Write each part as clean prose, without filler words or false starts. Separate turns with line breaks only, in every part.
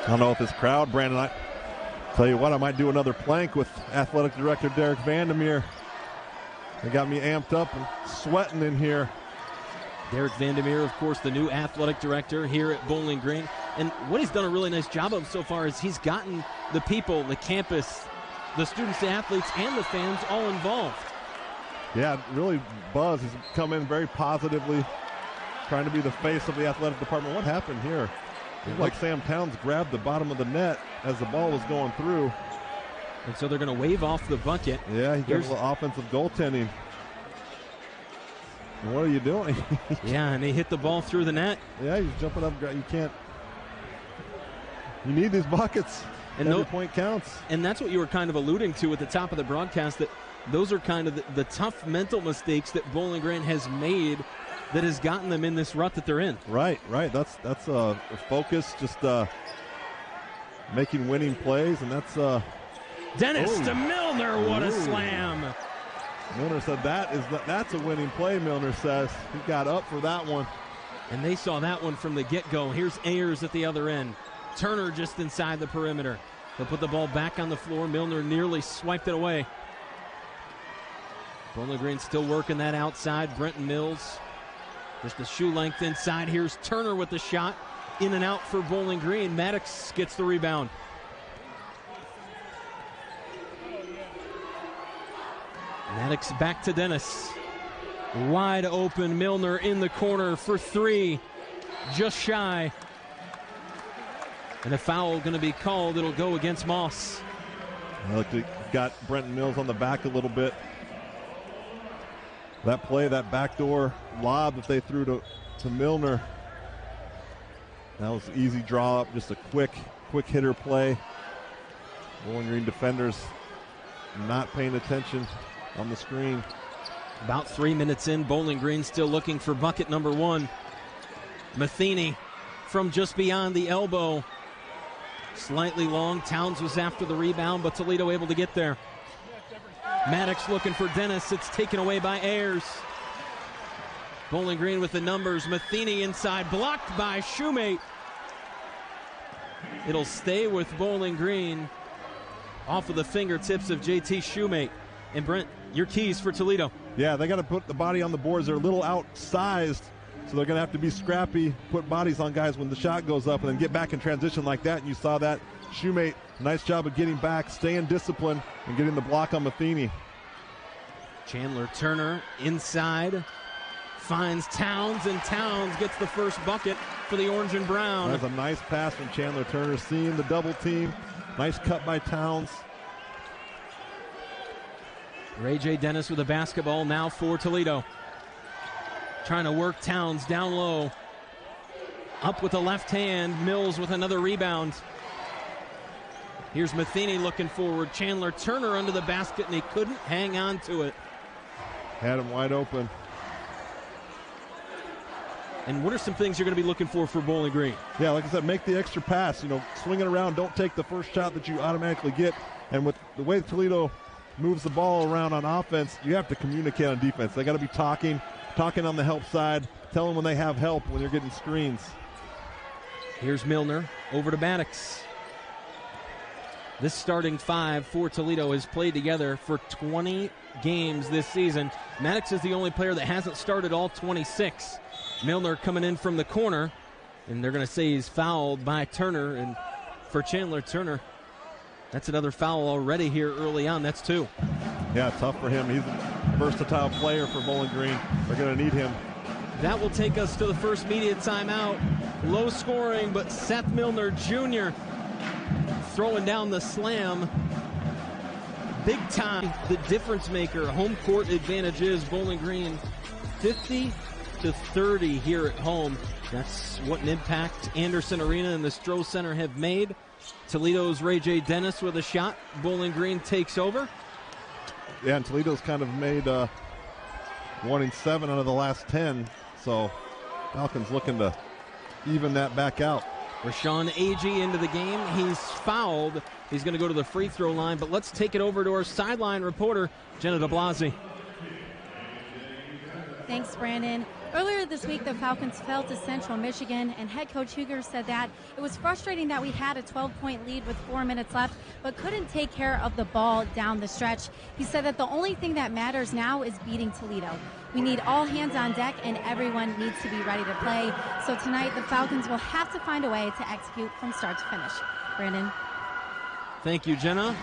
I don't know if this crowd, Brandon, I tell you what, I might do another plank with Athletic Director Derek Vandermeer. They got me amped up and sweating in here.
Derek Vandermeer, of course, the new athletic director here at Bowling Green. And what he's done a really nice job of so far is he's gotten the people, the campus, the students, the athletes, and the fans all involved.
Yeah, really Buzz has come in very positively, trying to be the face of the athletic department. What happened here? It looked like Sam Towns grabbed the bottom of the net as the ball was going through.
And so they're going to wave off the bucket.
Yeah, he got a little offensive goaltending. And what are you doing?
Yeah, and he hit the ball through the net.
Yeah, he's jumping up. You can't. You need these buckets. And every point counts.
And that's what you were kind of alluding to at the top of the broadcast, that those are kind of the tough mental mistakes that Bowling Green has made that has gotten them in this rut that they're in.
Right. That's a focus, just making winning plays, and that's
Dennis to Milner. What a slam!
Milner said that's a winning play. Milner says he got up for that one,
and they saw that one from the get-go. Here's Ayers at the other end. Turner just inside the perimeter. They'll put the ball back on the floor. Milner nearly swiped it away. Bowling Green still working that outside. Brenton Mills just a shoe length inside. Here's Turner with the shot. In and out for Bowling Green. Maddox gets the rebound. Maddox back to Dennis. Wide open. Milner in the corner for three. Just shy. And a foul going to be called. It'll go against Moss.
Look, they got Brenton Mills on the back a little bit. That play, that backdoor lob that they threw to Milner, that was an easy draw up, just a quick hitter play. Bowling Green defenders not paying attention on the screen.
About 3 minutes in, Bowling Green still looking for bucket number one. Matheny from just beyond the elbow. Slightly long. Towns was after the rebound, but Toledo able to get there. Maddox looking for Dennis. It's taken away by Ayers. Bowling Green with the numbers. Matheny inside, blocked by Shoemate. It'll stay with Bowling Green off of the fingertips of JT Shoemate. And Brent, your keys for Toledo.
Yeah, they got to put the body on the boards. They're a little outsized, so they're going to have to be scrappy, put bodies on guys when the shot goes up, and then get back in transition like that. And you saw that. Shoemate, nice job of getting back, staying disciplined, and getting the block on Matheny.
Chandler Turner inside, finds Towns, and Towns gets the first bucket for the Orange and Brown.
That's a nice pass from Chandler Turner, seeing the double team. Nice cut by Towns.
Ray J. Dennis with a basketball now for Toledo. Trying to work Towns down low. Up with the left hand. Mills with another rebound. Here's Matheny looking forward. Chandler Turner under the basket, and he couldn't hang on to it.
Had him wide open.
And what are some things you're going to be looking for Bowling Green?
Yeah, like I said, make the extra pass. Swing it around. Don't take the first shot that you automatically get. And with the way Toledo moves the ball around on offense, you have to communicate on defense. They got to be talking on the help side. Tell them when they have help when you're getting screens.
Here's Milner over to Maddox. This starting five for Toledo has played together for 20 games this season. Maddox is the only player that hasn't started all 26. Milner coming in from the corner, and they're going to say he's fouled by Turner. And for Chandler Turner, that's another foul already here early on. That's two.
Yeah, tough for him. He's a versatile player for Bowling Green. They're going to need him.
That will take us to the first media timeout. Low scoring, but Seth Milner Jr. throwing down the slam. Big time, the difference maker. Home court advantage is Bowling Green 50-30 here at home. That's what an impact Anderson Arena and the Stroh Center have made. Toledo's Ray J. Dennis with a shot. Bowling Green takes over.
Yeah, and Toledo's kind of made 1-7 out of the last 10. So Falcons looking to even that back out.
Rashawn Agee into the game. He's fouled. He's going to go to the free throw line, but let's take it over to our sideline reporter, Jenna DeBlasi.
Thanks, Brandon. Earlier this week, the Falcons fell to Central Michigan, and head coach Huger said that it was frustrating that we had a 12-point lead with 4 minutes left, but couldn't take care of the ball down the stretch. He said that the only thing that matters now is beating Toledo. We need all hands on deck, and everyone needs to be ready to play. So tonight, the Falcons will have to find a way to execute from start to finish. Brandon.
Thank you, Jenna.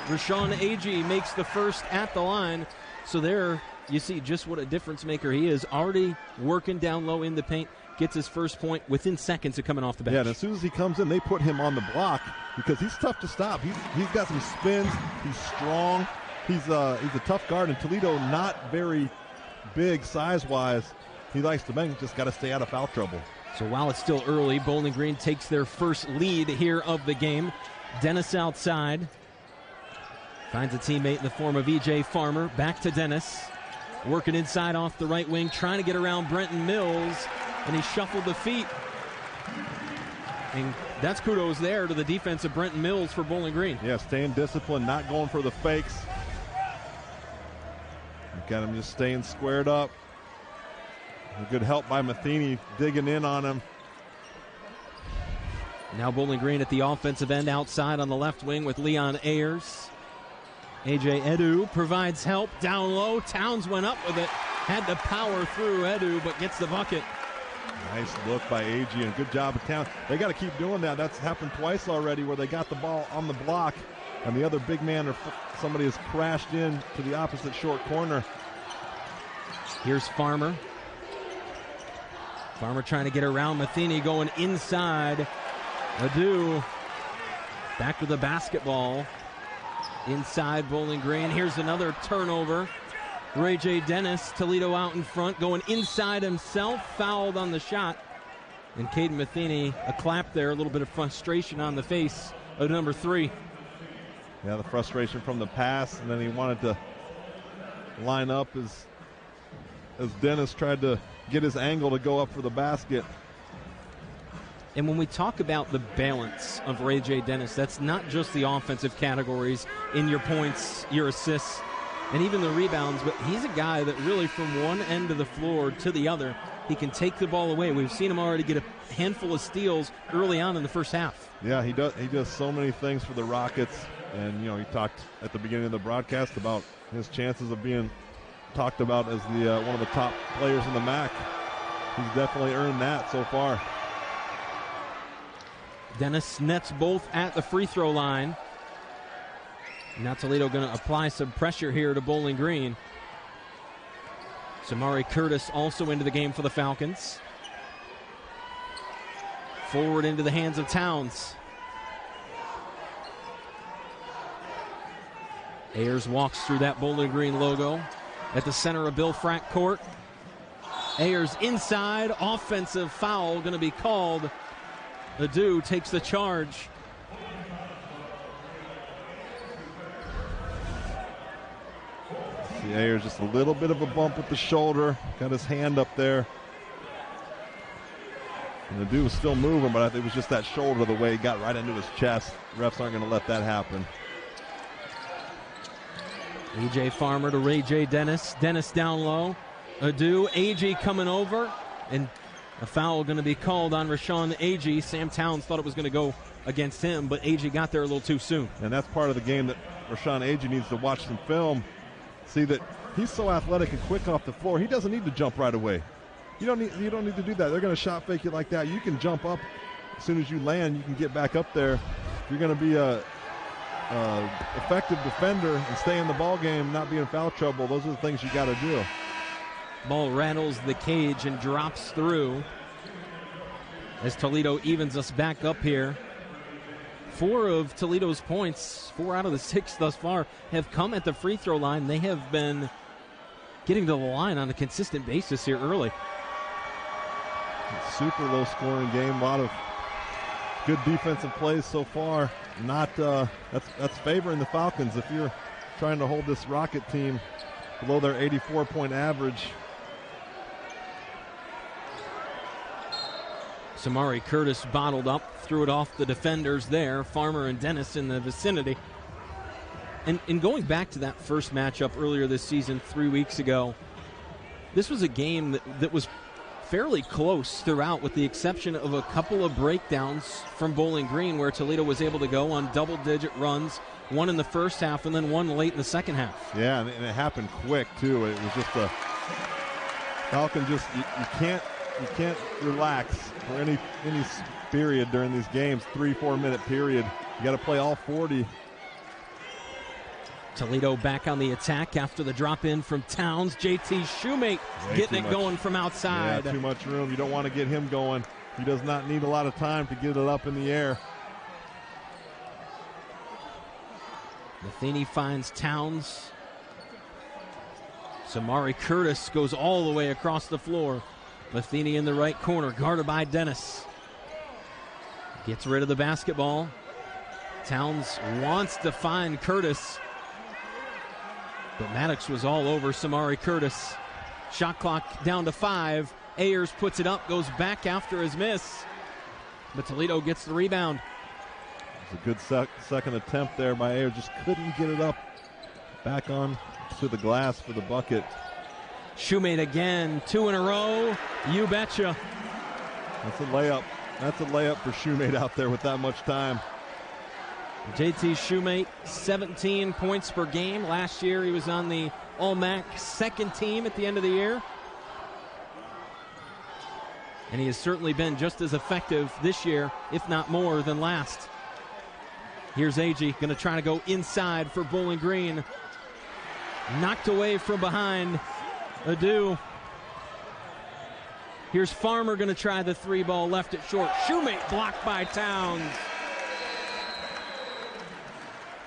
Rashawn Agee makes the first at the line. So there you see just what a difference maker he is. Already working down low in the paint, gets his first point within seconds of coming off the bench.
Yeah, and as soon as he comes in, they put him on the block because he's tough to stop. He's got some spins. He's strong. He's a tough guard. And Toledo, not very big size-wise. He likes to bang. Just got to stay out of foul trouble.
So while it's still early, Bowling Green takes their first lead here of the game. Dennis outside. Finds a teammate in the form of E.J. Farmer. Back to Dennis. Working inside off the right wing, trying to get around Brenton Mills, and he shuffled the feet. And that's kudos there to the defense of Brenton Mills for Bowling Green.
Yeah, staying disciplined, not going for the fakes. Got him just staying squared up. A good help by Matheny digging in on him.
Now Bowling Green at the offensive end outside on the left wing with Leon Ayers. A.J. Edu provides help down low. Towns went up with it. Had to power through Edu, but gets the bucket.
Nice look by A.G. and good job of Towns. They got to keep doing that. That's happened twice already where they got the ball on the block and the other big man or somebody has crashed in to the opposite short corner.
Here's Farmer. Farmer trying to get around Matheny, going inside. Edu back to the basketball. Inside Bowling Green. Here's another turnover. Ray J. Dennis, Toledo out in front, going inside himself, fouled on the shot. And Caden Matheny, a clap there, a little bit of frustration on the face of number 3.
Yeah, the frustration from the pass, and then he wanted to line up as Dennis tried to get his angle to go up for the basket.
And when we talk about the balance of Ray J. Dennis, that's not just the offensive categories in your points, your assists, and even the rebounds, but he's a guy that really from one end of the floor to the other, he can take the ball away. We've seen him already get a handful of steals early on in the first half.
Yeah, he does so many things for the Rockets, and he talked at the beginning of the broadcast about his chances of being talked about as the one of the top players in the MAC. He's definitely earned that so far.
Dennis nets both at the free throw line. Now Toledo going to apply some pressure here to Bowling Green. Samari Curtis also into the game for the Falcons. Forward into the hands of Towns. Ayers walks through that Bowling Green logo at the center of Bill Frack court. Ayers inside, offensive foul going to be called. Edu takes the charge.
See Ayers just a little bit of a bump with the shoulder. Got his hand up there. And Edu was still moving, but I think it was just that shoulder, the way he got right into his chest. Refs aren't going to let that happen.
E.J. Farmer to Ray J. Dennis. Dennis down low. Edu, A.G. coming over. And a foul going to be called on Rashawn Agee. Sam Towns thought it was going to go against him, but Agee got there a little too soon.
And that's part of the game that Rashawn Agee needs to watch some film. See that he's so athletic and quick off the floor. He doesn't need to jump right away. You don't need to do that. They're going to shot fake you like that. You can jump up as soon as you land. You can get back up there. If you're going to be a effective defender and stay in the ball game, not be in foul trouble, those are the things you got to do.
Ball rattles the cage and drops through as Toledo evens us back up here. 4 of Toledo's points, 4 out of the 6 thus far, have come at the free throw line. They have been getting to the line on a consistent basis here early.
Super low scoring game. A lot of good defensive plays so far. Not that's favoring the Falcons. If you're trying to hold this Rocket team below their 84-point average.
Samari Curtis bottled up, threw it off the defenders there. Farmer and Dennis in the vicinity. And going back to that first matchup earlier this season, 3 weeks ago, this was a game that was fairly close throughout, with the exception of a couple of breakdowns from Bowling Green where Toledo was able to go on double-digit runs, one in the first half and then one late in the second half.
Yeah, and it happened quick, too. It was just a Falcon you can't relax for any period during these games, 3-4 minute period. You got to play all 40.
Toledo back on the attack after the drop in from Towns. JT Shoemate getting it going from outside.
Yeah, too much room. You don't want to get him going. He does not need a lot of time to get it up in the air.
Matheny finds Towns. Samari Curtis goes all the way across the floor. Matheny in the right corner, guarded by Dennis. Gets rid of the basketball. Towns wants to find Curtis, but Maddox was all over Samari Curtis. Shot clock down to 5. Ayers puts it up, goes back after his miss, but Toledo gets the rebound.
It's a good second attempt there by Ayers, just couldn't get it up back on to the glass for the bucket.
Shoemate again, 2 in a row. You betcha.
That's a layup. That's a layup for Shoemate out there with that much time.
JT Shoemate, 17 points per game. Last year he was on the All-MAC second team at the end of the year. And he has certainly been just as effective this year, if not more, than last. Here's Agee, going to try to go inside for Bowling Green. Knocked away from behind. Adu. Here's Farmer going to try the 3-ball, left it short. Shoemate blocked by Towns.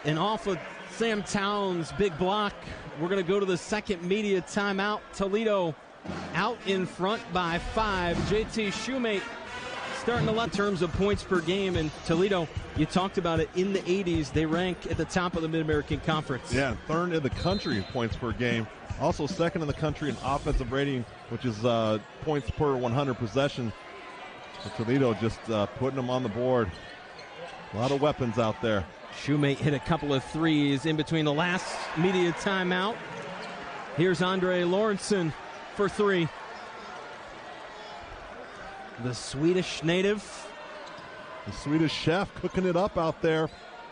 And off of Sam Towns' big block, we're going to go to the second media timeout. Toledo out in front by 5. JT Shoemate starting to let in terms of points per game. And Toledo, you talked about it, in the 80s, they rank at the top of the Mid-American Conference.
Yeah, third in the country in points per game. Also second in the country in offensive rating, which is points per 100 possession. Toledo just putting them on the board. A lot of weapons out there.
Shoemate hit a couple of threes in between the last media timeout. Here's Andre Lawrenson for 3. The Swedish native.
The Swedish chef cooking it up out there.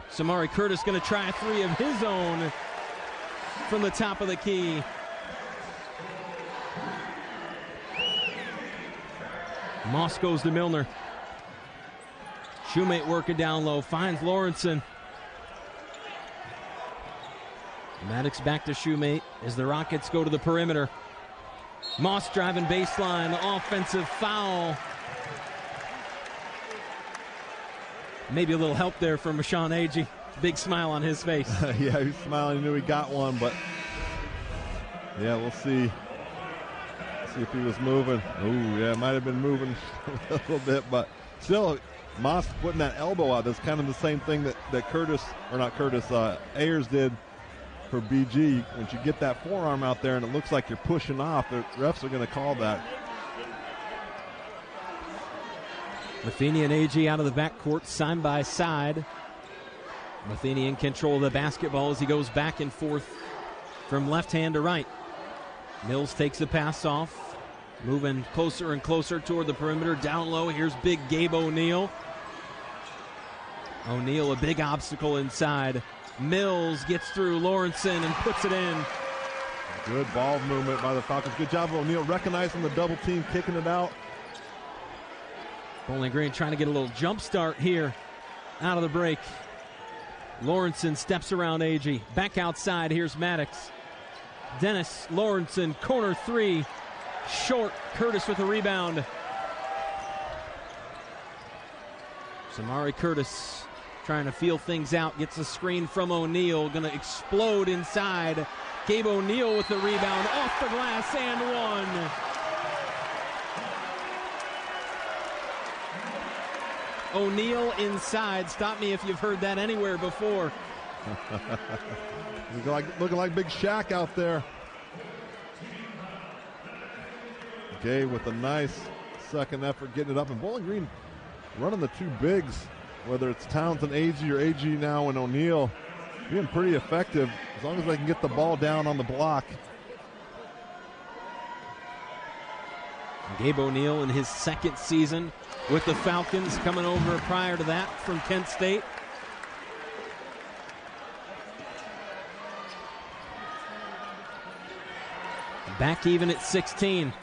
Samari Curtis going to try a 3 of his own from the top of the key. Moss goes to Milner. Shoemate working down low, finds Lawrenson. Maddox back to Shoemate as the Rockets go to the perimeter. Moss driving baseline, offensive foul. Maybe a little help there from Mashawn Agee. Big smile on his face.
Yeah, he's smiling. He knew he got one, but yeah, we'll see. See if he was moving. Oh, yeah, might have been moving a little bit, but still, Moss putting that elbow out. That's kind of the same thing that Ayers did for BG. Once you get that forearm out there and it looks like you're pushing off, the refs are going to call that.
Matheny and Agee out of the backcourt, side by side. Matheny in control of the basketball as he goes back and forth from left hand to right. Mills takes the pass off, moving closer and closer toward the perimeter. Down low, here's big Gabe O'Neal. O'Neal, a big obstacle inside. Mills gets through Lawrenson and puts it in.
Good ball movement by the Falcons. Good job of O'Neal recognizing the double team, kicking it out.
Bowling Green trying to get a little jump start here out of the break. Lawrenson steps around Agee. Back outside, here's Maddox. Dennis, Lawrenson, corner 3. Short, Curtis with a rebound. Samari Curtis trying to feel things out. Gets a screen from O'Neal. Going to explode inside. Gabe O'Neal with the rebound. Off the glass and one. O'Neal inside. Stop me if you've heard that anywhere before.
Looking like Big Shaq out there. Gabe with a nice second effort getting it up. And Bowling Green running the 2 bigs, whether it's Towns and Agee or Agee now and O'Neal, being pretty effective as long as they can get the ball down on the block.
Gabe O'Neill in his second season with the Falcons, coming over prior to that from Kent State. Back even at 16.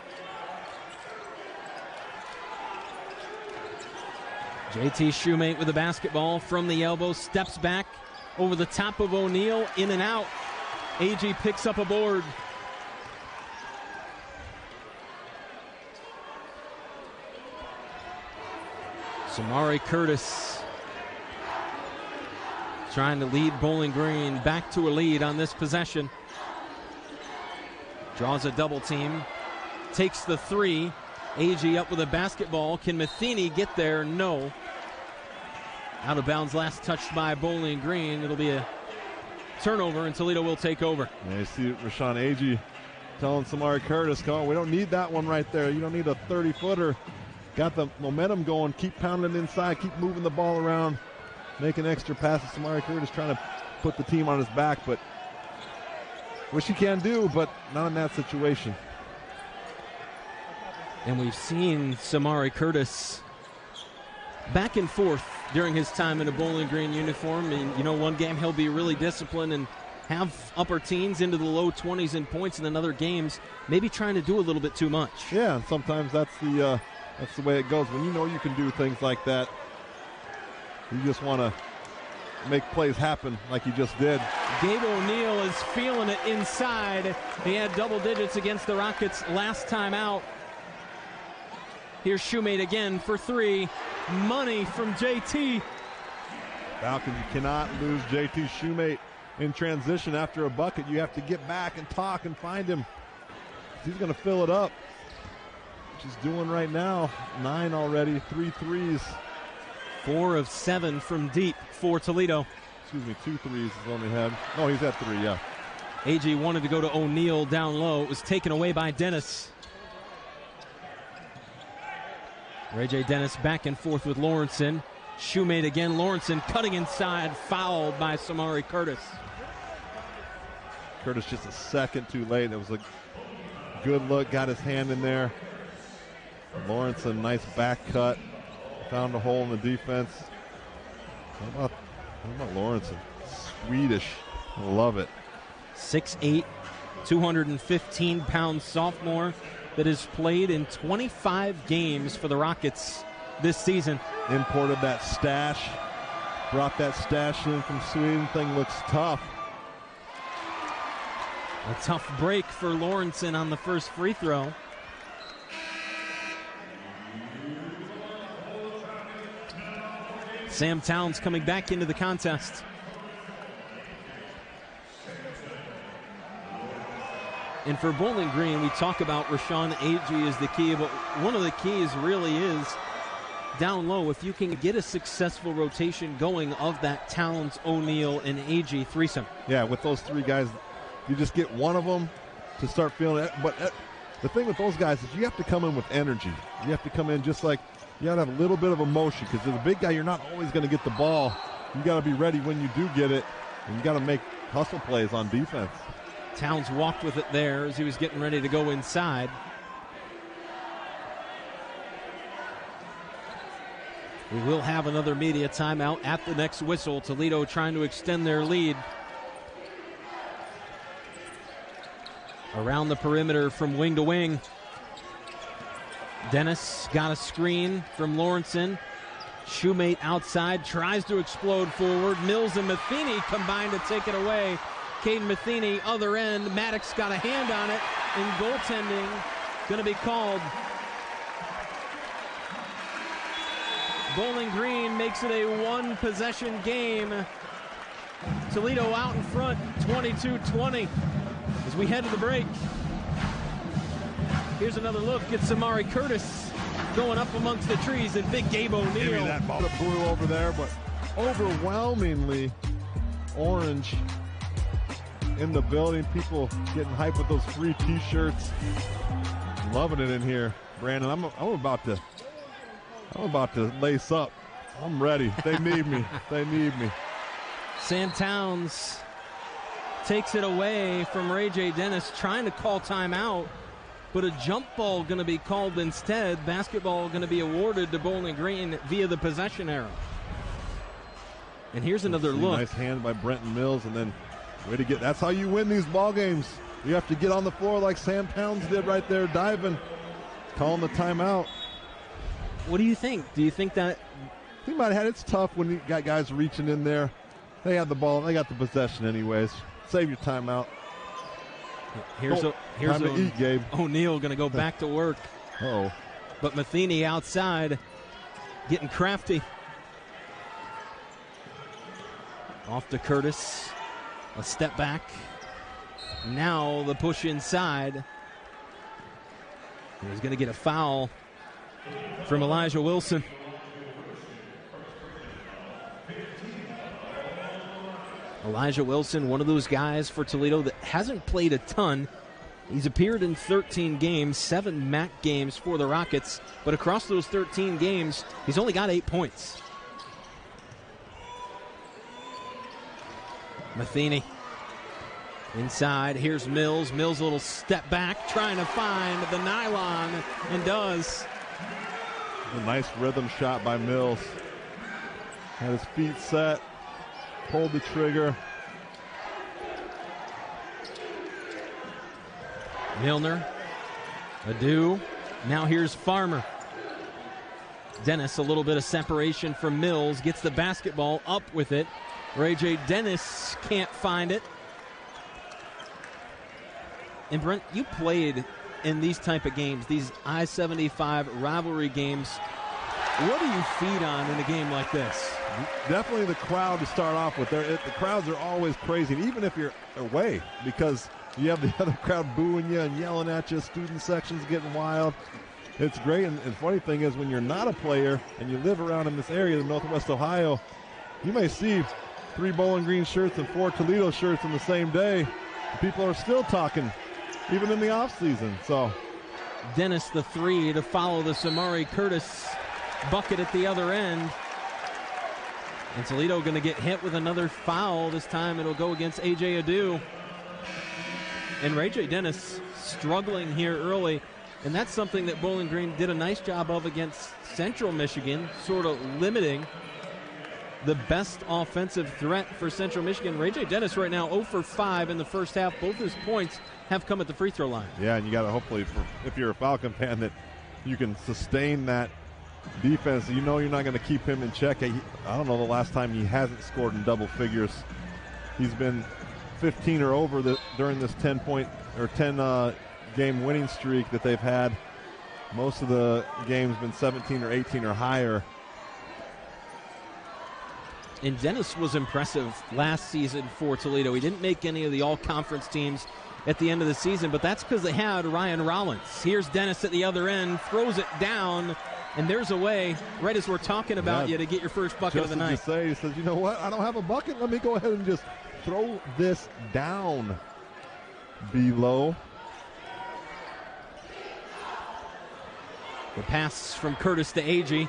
JT Shoemate with the basketball from the elbow, steps back over the top of O'Neill, in and out. AG picks up a board. Samari Curtis trying to lead Bowling Green back to a lead on this possession. Draws a double team, takes the three. AG up with a basketball. Can Matheny get there? No. Out of bounds, last touched by Bowling Green. It'll be a turnover, and Toledo will take over.
Yeah, you see Rashawn Agee telling Samari Curtis, come on, we don't need that one right there. You don't need a 30-footer. Got the momentum going. Keep pounding inside. Keep moving the ball around. Making extra passes. Samari Curtis trying to put the team on his back, but which he can do, but not in that situation.
And we've seen Samari Curtis back and forth during his time in a Bowling Green uniform. And, you know, one game he'll be really disciplined and have upper teens into the low 20s in points, and in other games maybe trying to do a little bit too much.
Yeah, and sometimes that's the way it goes. When you know you can do things like that, you just want to make plays happen like he just did.
Gabe O'Neill is feeling it inside. He had double digits against the Rockets last time out. Here's Shoemate again for three. Money from JT.
Falcons, you cannot lose JT Shoemate in transition after a bucket. You have to get back and talk and find him. He's going to fill it up, which he's doing right now. 9 already, 3 threes.
4 of 7 from deep for Toledo.
Excuse me, 2 threes he's only had. Oh, he's at 3, yeah.
AG wanted to go to O'Neill down low. It was taken away by Dennis. Ray J. Dennis back and forth with Lawrenson. Shoemate again. Lawrenson cutting inside, fouled by Samari Curtis.
Curtis just a second too late. It was a good look, got his hand in there. Lawrenson, nice back cut. Found a hole in the defense. How about Lawrenson? Swedish. I love it.
6'8", 215-pound sophomore that has played in 25 games for the Rockets this season.
Imported that stash. Brought that stash in from Sweden. Thing looks tough.
A tough break for Lawrenson on the first free throw. Sam Towns coming back into the contest. And for Bowling Green, we talk about Rashawn Agee as the key, but one of the keys really is down low. If you can get a successful rotation going of that Towns, O'Neill, and Agee threesome.
Yeah, with those 3 guys, you just get one of them to start feeling it. But the thing with those guys is you have to come in with energy. You have to come in just like you got to have a little bit of emotion, because as a big guy, you're not always going to get the ball. You got to be ready when you do get it, and you got to make hustle plays on defense.
Towns walked with it there as he was getting ready to go inside. We will have another media timeout at the next whistle. Toledo trying to extend their lead. Around the perimeter from wing to wing. Dennis got a screen from Lawrenson. Shoemate outside, tries to explode forward. Mills and Matheny combine to take it away. Caden Matheny, other end. Maddox got a hand on it, and goaltending going to be called. Bowling Green makes it a 1-possession game. Toledo out in front, 22-20. As we head to the break, here's another look at Samari Curtis going up amongst the trees, and big Gabe O'Neill.
Give me that ball. Blue over there, but overwhelmingly orange in the building. People getting hyped with those free T-shirts. Loving it in here, Brandon. I'm about to lace up. I'm ready. They need me. They need me.
Sam Towns takes it away from Ray J. Dennis, trying to call timeout, but a jump ball going to be called instead. Basketball going to be awarded to Bowling Green via the possession arrow. And here's another look.
Nice hand by Brenton Mills, and then way to get. That's how you win these ball games. You have to get on the floor like Sam Towns did right there, diving, calling the timeout.
What do you think? Do you think that?
He might have had. It's tough when you got guys reaching in there. They had the ball. They got the possession anyways. Save your timeout.
Here's
time to eat, Gabe.
O'Neal going to go back to work.
Oh,
but Matheny outside, getting crafty. Off to Curtis. A step back. Now the push inside. He's going to get a foul from Elijah Wilson. Elijah Wilson, one of those guys for Toledo that hasn't played a ton. He's appeared in 13 games, 7 MAC games for the Rockets, but across those 13 games, he's only got 8 points. Matheny inside. Here's Mills. Mills a little step back, trying to find the nylon, and does.
A nice rhythm shot by Mills. Had his feet set, pulled the trigger.
Milner, Adu. Now here's Farmer. Dennis, a little bit of separation from Mills, gets the basketball up with it. Ray J. Dennis can't find it. And Brent, you played in these type of games, these I-75 rivalry games. What do you feed on in a game like this?
Definitely the crowd to start off with. The crowds are always crazy, even if you're away, because you have the other crowd booing you and yelling at you. Student sections getting wild. It's great. And the funny thing is, when you're not a player and you live around in this area in Northwest Ohio, you may see 3 Bowling Green shirts and 4 Toledo shirts in the same day. People are still talking, even in the offseason. So
Dennis the 3 to follow the Samari Curtis bucket at the other end. And Toledo going to get hit with another foul. This time it'll go against A.J. Adu. And Ray J. Dennis struggling here early. And that's something that Bowling Green did a nice job of against Central Michigan, sort of limiting the best offensive threat for Central Michigan. Ray J. Dennis right now 0 for 5 in the first half. Both his points have come at the free throw line.
Yeah, and you got to hopefully, if you're a Falcon fan, that you can sustain that defense. You know you're not going to keep him in check. I don't know the last time he hasn't scored in double figures. He's been 15 or over during this 10-point or 10-game winning streak that they've had. Most of the games been 17 or 18 or higher.
And Dennis was impressive last season for Toledo. He didn't make any of the all-conference teams at the end of the season, but that's because they had Ryan Rollins. Here's Dennis at the other end, throws it down, and there's a way, right as we're talking about you, to get your first bucket of the night.
Just as you say, he says, you know what, I don't have a bucket. Let me go ahead and just throw this down below.
The pass from Curtis to A.G.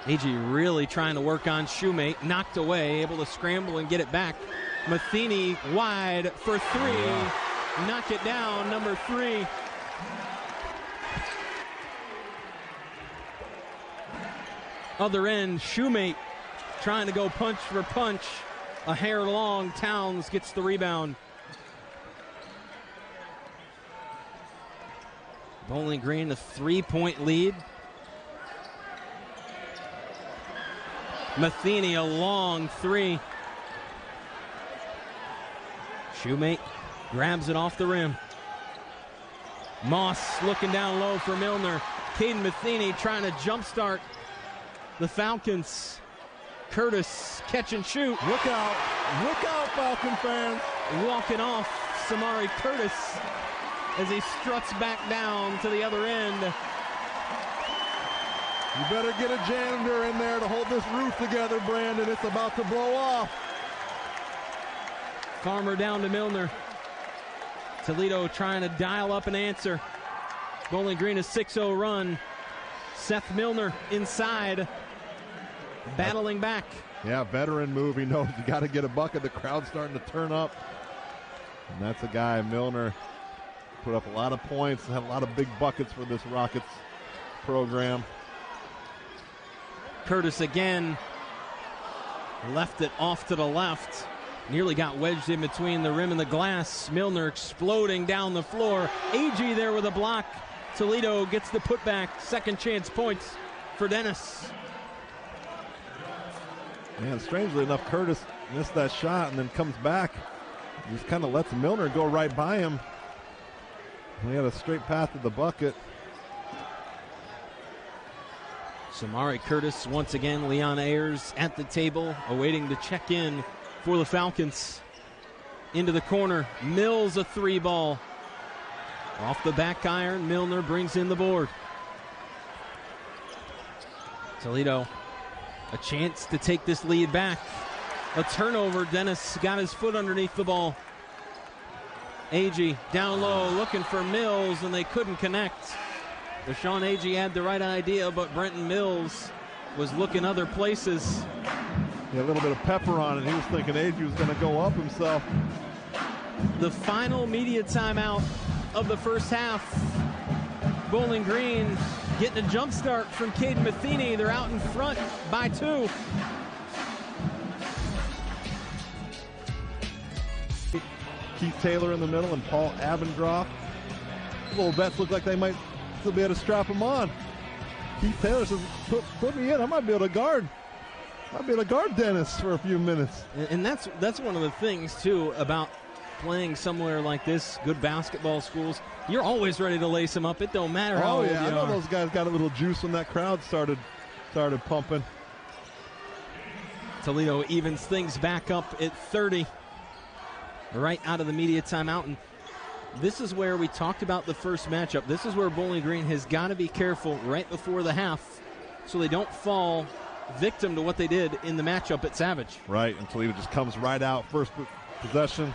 A.G. really trying to work on Shoemate. Knocked away, able to scramble and get it back. Matheny wide for 3. Knock it down, number 3. Other end, Shoemate trying to go punch for punch. A hair long. Towns gets the rebound. Bowling Green a 3-point lead. Matheny a long 3. Shoemate grabs it off the rim. Moss looking down low for Milner. Caden Matheny trying to jumpstart the Falcons. Curtis catch and shoot.
Look out, Falcon fans.
Walking off Samari Curtis as he struts back down to the other end.
You better get a janitor in there to hold this roof together, Brandon. It's about to blow off.
Farmer down to Milner. Toledo trying to dial up an answer. Bowling Green a 6-0 run. Seth Milner inside, battling back.
Yeah, veteran move. He knows you got to get a bucket. The crowd's starting to turn up. And that's a guy, Milner. put up a lot of points, have a lot of big buckets for this Rockets program.
Curtis again left it off to the left. Nearly got wedged in between the rim and the glass. Milner exploding down the floor. Agee there with a block. Toledo gets the putback. Second chance points for Dennis.
Man, strangely enough, Curtis missed that shot and then comes back. Just kind of lets Milner go right by him. We had a straight path to the bucket.
Samari, Curtis, once again, Leon Ayers at the table, awaiting to check in for the Falcons. Into the corner, Mills a three ball. Off the back iron, Milner brings in the board. Toledo, a chance to take this lead back. A turnover, Dennis got his foot underneath the ball. Agee down low, looking for Mills, and they couldn't connect. Deshaun Agee had the right idea, but Brenton Mills was looking other places.
Yeah, a little bit of pepper on it. He was thinking Agee was going to go up himself.
The final media timeout of the first half. Bowling Green getting a jump start from Caden Matheny. They're out in front by 2.
Keith Taylor in the middle and Paul Abendroth. The little vets look like they might still be able to strap him on. Keith Taylor says, put me in. I might be able to guard. I'll be able to guard Dennis for a few minutes.
And that's one of the things, too, about playing somewhere like this, good basketball schools. You're always ready to lace them up. It don't matter how old you
I know
are.
those guys got a little juice when that crowd started pumping.
Toledo evens things back up at 30. Right out of the media timeout. And this is where we talked about the first matchup. This is where Bowling Green has got to be careful right before the half so they don't fall victim to what they did in the matchup at Savage.
Right, and Toledo just comes right out. First possession,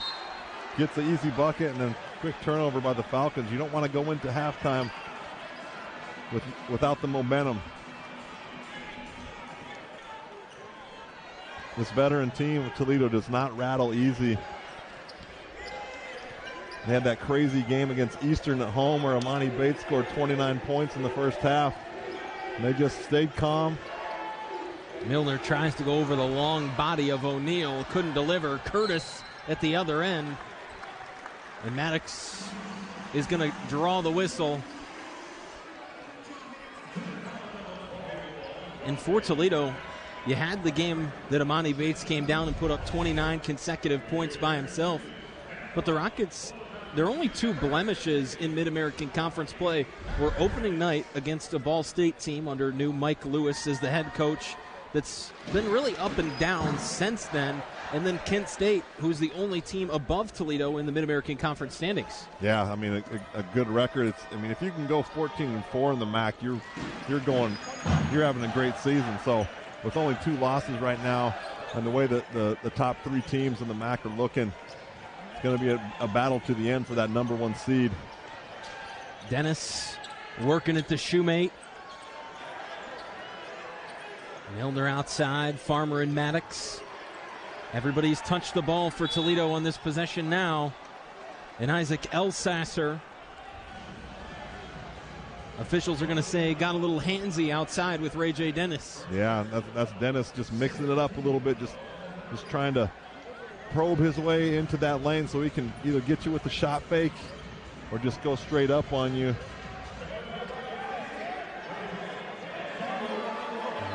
gets the easy bucket, and then quick turnover by the Falcons. You don't want to go into halftime without the momentum. This veteran team of Toledo does not rattle easy. They had that crazy game against Eastern at home where Amani Bates scored 29 points in the first half. And they just stayed calm.
Milner tries to go over the long body of O'Neal. Couldn't deliver. Curtis at the other end. And Maddox is going to draw the whistle. And for Toledo, you had the game that Amani Bates came down and put up 29 consecutive points by himself. But the Rockets, their only 2 blemishes in Mid-American Conference play were opening night against a Ball State team under new Mike Lewis as the head coach that's been really up and down since then, and then Kent State, who's the only team above Toledo in the Mid-American Conference standings.
Yeah, I mean, a good record. If you can go 14-4 in the MAC, you're having a great season. So with only 2 losses right now and the way that the top 3 teams in the MAC are looking, it's going to be a battle to the end for that number 1 seed.
Dennis working at the shoemate. Milner outside, Farmer and Maddox. Everybody's touched the ball for Toledo on this possession now. And Isaac Elsasser. Officials are going to say got a little handsy outside with Ray J. Dennis.
Yeah, that's Dennis just mixing it up a little bit, just trying to probe his way into that lane so he can either get you with the shot fake or just go straight up on you.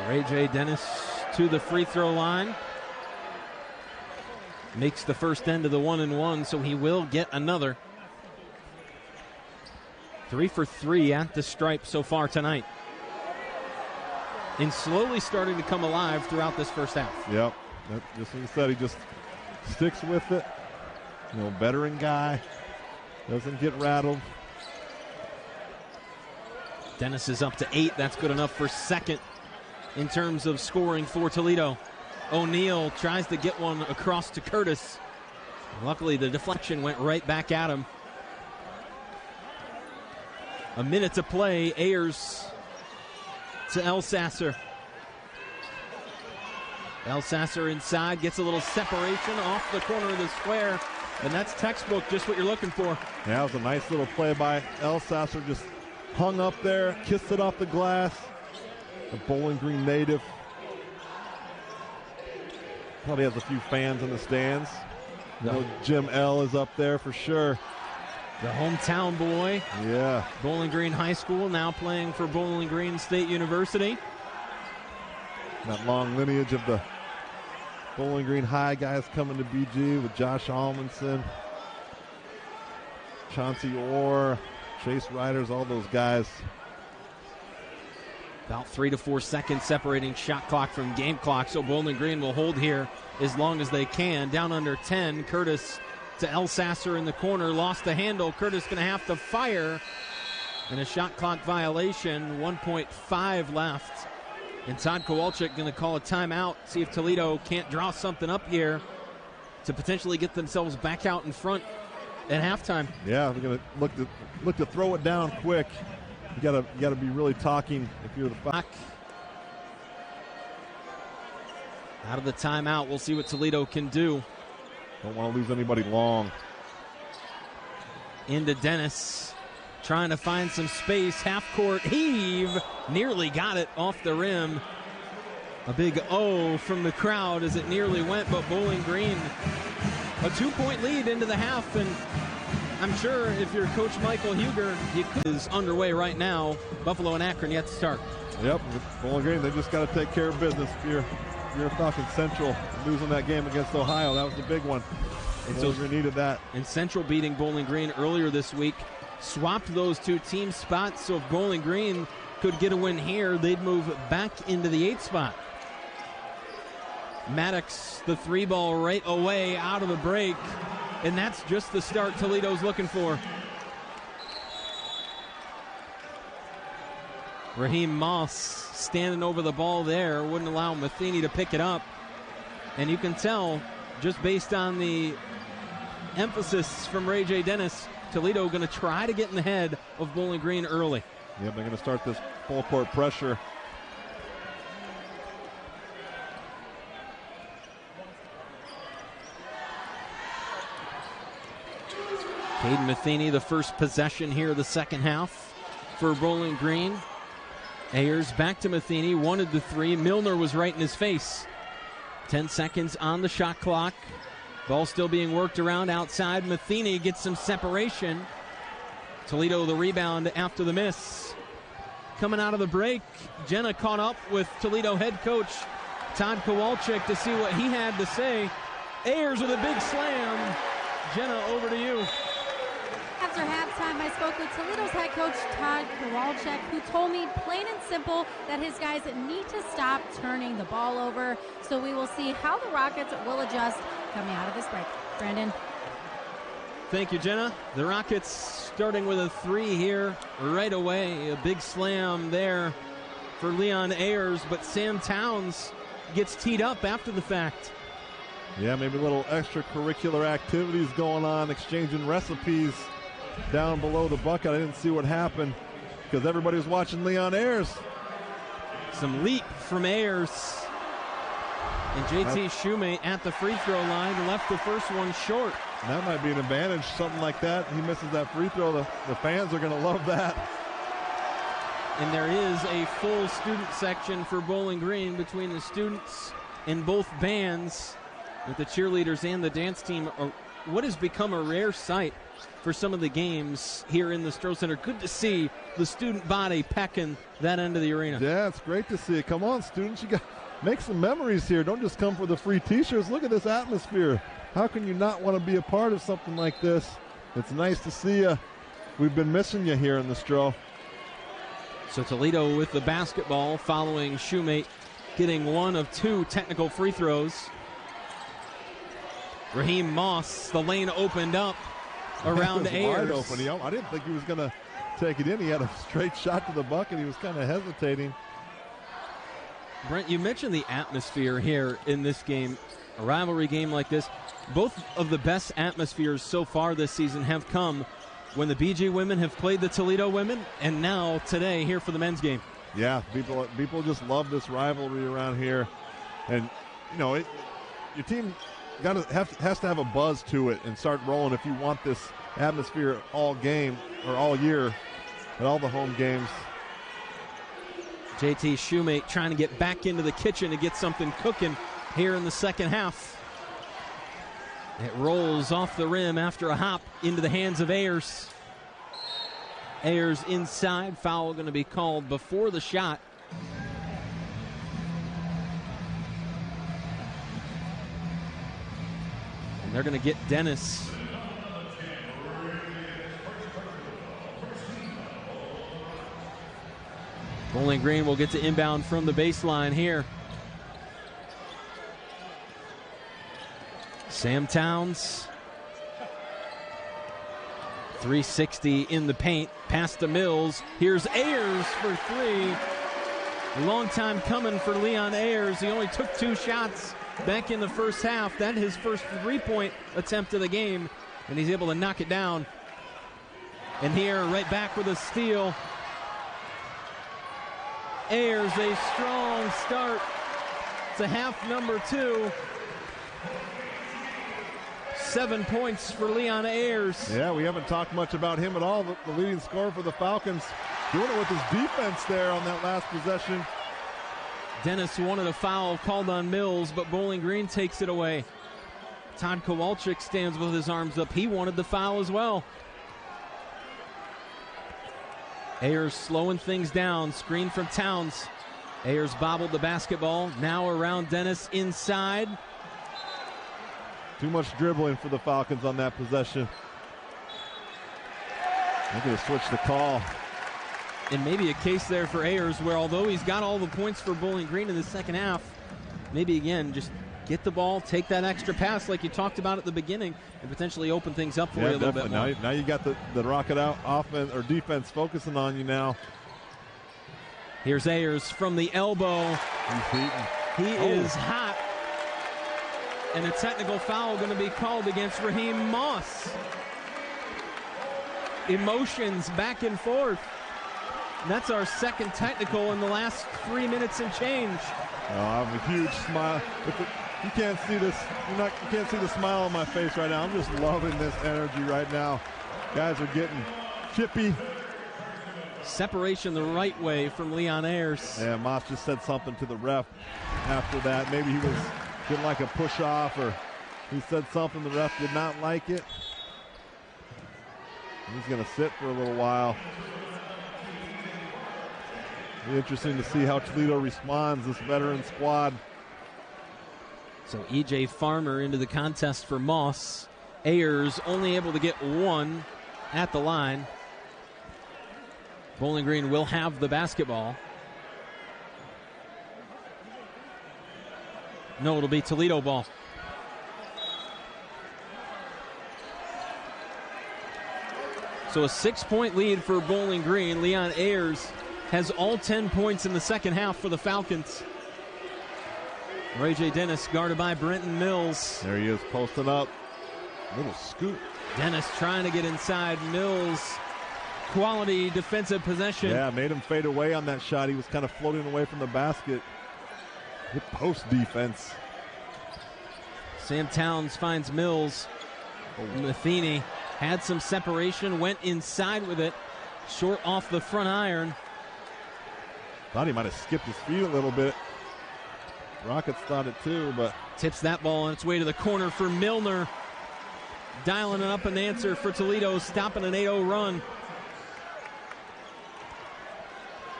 Ray J. Dennis to the free throw line. Makes the first end of the 1-and-1, so he will get another. 3 for 3 at the stripe so far tonight. And slowly starting to come alive throughout this first half.
Yep. Just like you said, he just sticks with it. Veteran guy. Doesn't get rattled.
Dennis is up to 8. That's good enough for second in terms of scoring for Toledo. O'Neal tries to get one across to Curtis. Luckily, the deflection went right back at him. A minute to play. Ayers to Elsasser. Elsasser inside, gets a little separation off the corner of the square, And that's textbook, just what you're looking for.
Yeah, that was a nice little play by Elsasser. Just hung up there, kissed it off the glass. A Bowling Green native. Probably has a few fans in the stands. You know, Jim L is up there for sure.
The hometown boy.
Yeah.
Bowling Green High School, now playing for Bowling Green State University.
That long lineage of the Bowling Green High guys coming to BG with Josh Almanson, Chauncey Orr, Chase Riders, all those guys.
About 3 to 4 seconds separating shot clock from game clock, so Bowling Green will hold here as long as they can. Down under 10, Curtis to Elsasser in the corner, lost the handle. Curtis going to have to fire, and a shot clock violation, 1.5 left. And Todd Kowalczyk going to call a timeout, see if Toledo can't draw something up here to potentially get themselves back out in front at halftime.
Yeah, they're going to look to throw it down quick. You gotta be really talking if you're the Fox.
Out of the timeout, we'll see what Toledo can do.
Don't want to lose anybody long.
Into Dennis, trying to find some space. Half-court heave, nearly got it off the rim. A big O from the crowd as it nearly went, but Bowling Green, a 2-point lead into the half, and I'm sure if you're Coach Michael Huger, is underway right now. Buffalo and Akron yet to start.
Yep, Bowling Green, they just got to take care of business. If you're talking Central losing that game against Ohio, that was the big one. And Bowling Green needed that.
And Central beating Bowling Green earlier this week swapped those two team spots, so if Bowling Green could get a win here, they'd move back into the 8th spot. Maddox, the 3-ball right away out of the break. And that's just the start Toledo's looking for. Raheem Moss standing over the ball there, wouldn't allow Matheny to pick it up. And you can tell, just based on the emphasis from Ray J. Dennis, Toledo going to try to get in the head of Bowling Green early.
Yep, they're going to start this full court pressure.
Caden Matheny, the first possession here of the second half for Bowling Green. Ayers back to Matheny, wanted the 3. Milner was right in his face. 10 seconds on the shot clock. Ball still being worked around outside. Matheny gets some separation. Toledo the rebound after the miss. Coming out of the break, Jenna caught up with Toledo head coach Todd Kowalczyk to see what he had to say. Ayers with a big slam. Jenna, over to you.
After halftime, I spoke with Toledo's head coach Todd Kowalczyk, who told me plain and simple that his guys need to stop turning the ball over. So we will see how the Rockets will adjust coming out of this break. Brandon.
Thank you, Jenna. The Rockets starting with a 3 here right away. A big slam there for Leon Ayers, but Sam Towns gets teed up after the fact.
Yeah, maybe a little extracurricular activities going on, exchanging recipes down below the bucket. I didn't see what happened because everybody was watching Leon Ayers.
Some leap from Ayers. And JT Shoemate at the free throw line left the first one short.
That might be an advantage, something like that. He misses that free throw. The fans are going to love that.
And there is a full student section for Bowling Green between the students and both bands, with the cheerleaders and the dance team. What has become a rare sight for some of the games here in the Stroh Center. Good to see the student body packing that end of the arena.
Yeah, it's great to see it. Come on, students, you got make some memories here. Don't just come for the free t-shirts. Look at this atmosphere. How can you not want to be a part of something like this? It's nice to see you. We've been missing you here in the Stroh.
So Toledo with the basketball following Shoemate getting 1 of 2 technical free throws. Raheem Moss, the lane opened up around Ayers.
Wide open. I didn't think he was going to take it in. He had a straight shot to the bucket. He was kind of hesitating.
Brent, you mentioned the atmosphere here in this game, a rivalry game like this. Both of the best atmospheres so far this season have come when the BG women have played the Toledo women, and now today here for the men's game.
Yeah, people just love this rivalry around here. And, you know, your team has to have a buzz to it and start rolling if you want this atmosphere all game or all year at all the home games.
JT Shoemate trying to get back into the kitchen to get something cooking here in the second half. It rolls off the rim after a hop into the hands of Ayers. Ayers inside, foul going to be called before the shot. And they're going to get Dennis. Bowling Green will get to inbound from the baseline here. Sam Towns. 360 in the paint. Pass to Mills. Here's Ayers for three. A long time coming for Leon Ayers. He only took 2 shots back in the first half. That's his first 3-point attempt of the game, and he's able to knock it down. And here, right back with a steal. Ayers, a strong start to half number 2. 7 points for Leon Ayers.
Yeah, we haven't talked much about him at all. The leading scorer for the Falcons, doing it with his defense there on that last possession.
Dennis wanted a foul called on Mills, but Bowling Green takes it away. Todd Kowalczyk stands with his arms up. He wanted the foul as well. Ayers slowing things down. Screen from Towns. Ayers bobbled the basketball. Now around Dennis inside.
Too much dribbling for the Falcons on that possession. They're going to switch the call.
And maybe a case there for Ayers where although he's got all the points for Bowling Green in the second half, maybe again just get the ball, take that extra pass like you talked about at the beginning, and potentially open things up for you a little bit more.
Now you got the rocket out offense or defense focusing on you now.
Here's Ayers from the elbow. He is hot. And a technical foul going to be called against Raheem Moss. Emotions back and forth. And that's our second technical in the last 3 minutes and change.
Oh, I have a huge smile. You can't see this. You can't see the smile on my face right now. I'm just loving this energy right now. Guys are getting chippy.
Separation the right way from Leon Ayers.
Yeah, Moss just said something to the ref after that. Maybe he was getting like a push off, or he said something the ref did not like it. He's going to sit for a little while. Be interesting to see how Toledo responds, this veteran squad.
So E.J. Farmer into the contest for Moss. Ayers only able to get 1 at the line. Bowling Green will have the basketball. No, it'll be Toledo ball. So a 6-point lead for Bowling Green. Leon Ayers has all 10 points in the second half for the Falcons. Ray J. Dennis guarded by Brenton Mills.
There he is posting up. Little scoop.
Dennis trying to get inside. Mills, quality defensive possession.
Yeah, made him fade away on that shot. He was kind of floating away from the basket. Good post defense.
Sam Towns finds Mills. Matheny had some separation, went inside with it. Short off the front iron.
Thought he might have skipped his feet a little bit. Rockets thought it too, but
tips that ball on its way to the corner for Milner. Dialing it up an answer for Toledo, stopping an 8-0 run.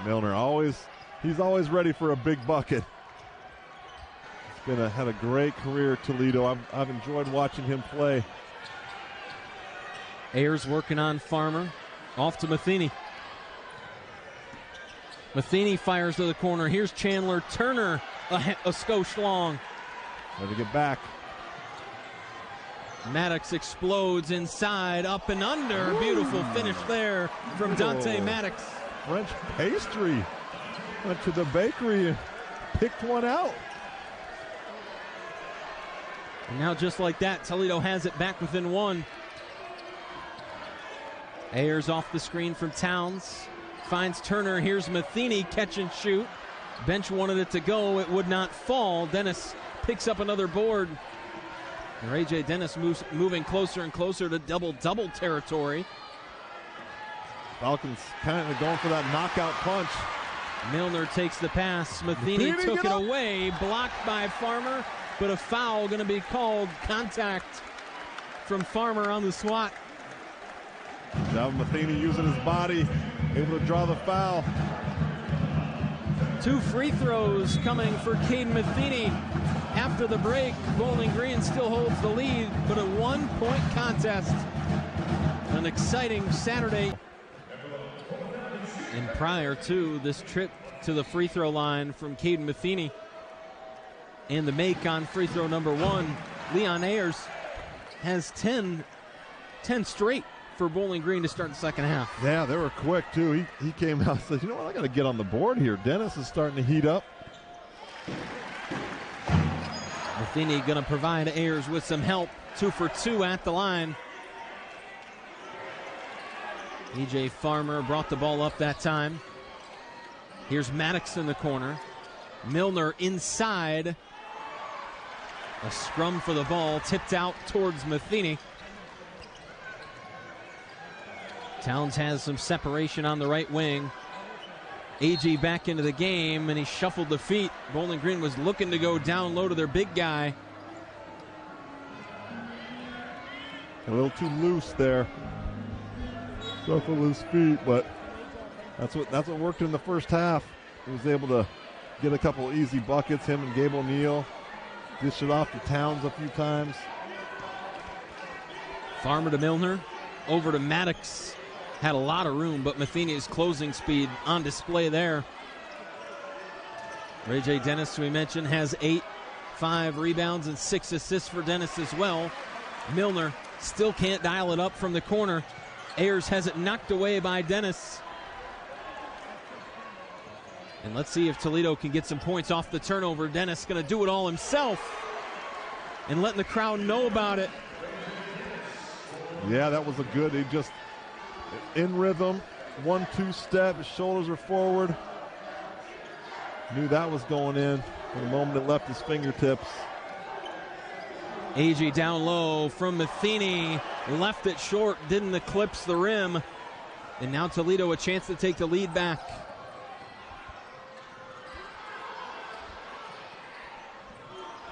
Milner he's always ready for a big bucket. He's had a great career at Toledo. I've enjoyed watching him play.
Ayers working on Farmer. Off to Matheny. Matheny fires to the corner. Here's Chandler. Turner a skosh long.
Got to get back.
Maddox explodes inside, up and under. Ooh. Beautiful finish there from Dante Maddox.
French pastry. Went to the bakery and picked one out.
And now just like that, Toledo has it back within 1. Ayers off the screen from Towns. Finds Turner. Here's Matheny, catch and shoot. Bench wanted it to go. It would not fall. Dennis picks up another board. A.J. Dennis moving closer and closer to double-double territory.
Falcons kind of going for that knockout punch.
Milner takes the pass. Matheny took it away, blocked by Farmer, but a foul going to be called. Contact from Farmer on the swat.
Now Matheny using his body, able to draw the foul.
2 free throws coming for Caden Matheny. After the break, Bowling Green still holds the lead, but a 1-point contest. An exciting Saturday. And prior to this trip to the free throw line from Caden Matheny and the make on free throw number 1, Leon Ayers has 10 straight for Bowling Green to start the second half.
Yeah, they were quick too. He came out and said, you know what, I got to get on the board here. Dennis is starting to heat up.
Matheny going to provide Ayers with some help. 2 for 2 at the line. E.J. Farmer brought the ball up that time. Here's Maddox in the corner. Milner inside. A scrum for the ball, tipped out towards Matheny. Towns has some separation on the right wing. AG back into the game, and he shuffled the feet. Bowling Green was looking to go down low to their big guy.
A little too loose there. Shuffled his feet, but that's what worked in the first half. He was able to get a couple easy buckets, him and Gabe O'Neill. Dished it off to Towns a few times.
Farmer to Milner, over to Maddox. Had a lot of room, but Matheny's closing speed on display there. Ray J. Dennis, we mentioned, has 5 rebounds and 6 assists for Dennis as well. Milner still can't dial it up from the corner. Ayers has it knocked away by Dennis. And let's see if Toledo can get some points off the turnover. Dennis going to do it all himself and letting the crowd know about it.
Yeah, that was a good, he just in rhythm, 1-2 step, his shoulders are forward. Knew that was going in from the moment it left his fingertips.
AG down low from Matheny, left it short, didn't eclipse the rim. And now Toledo a chance to take the lead back.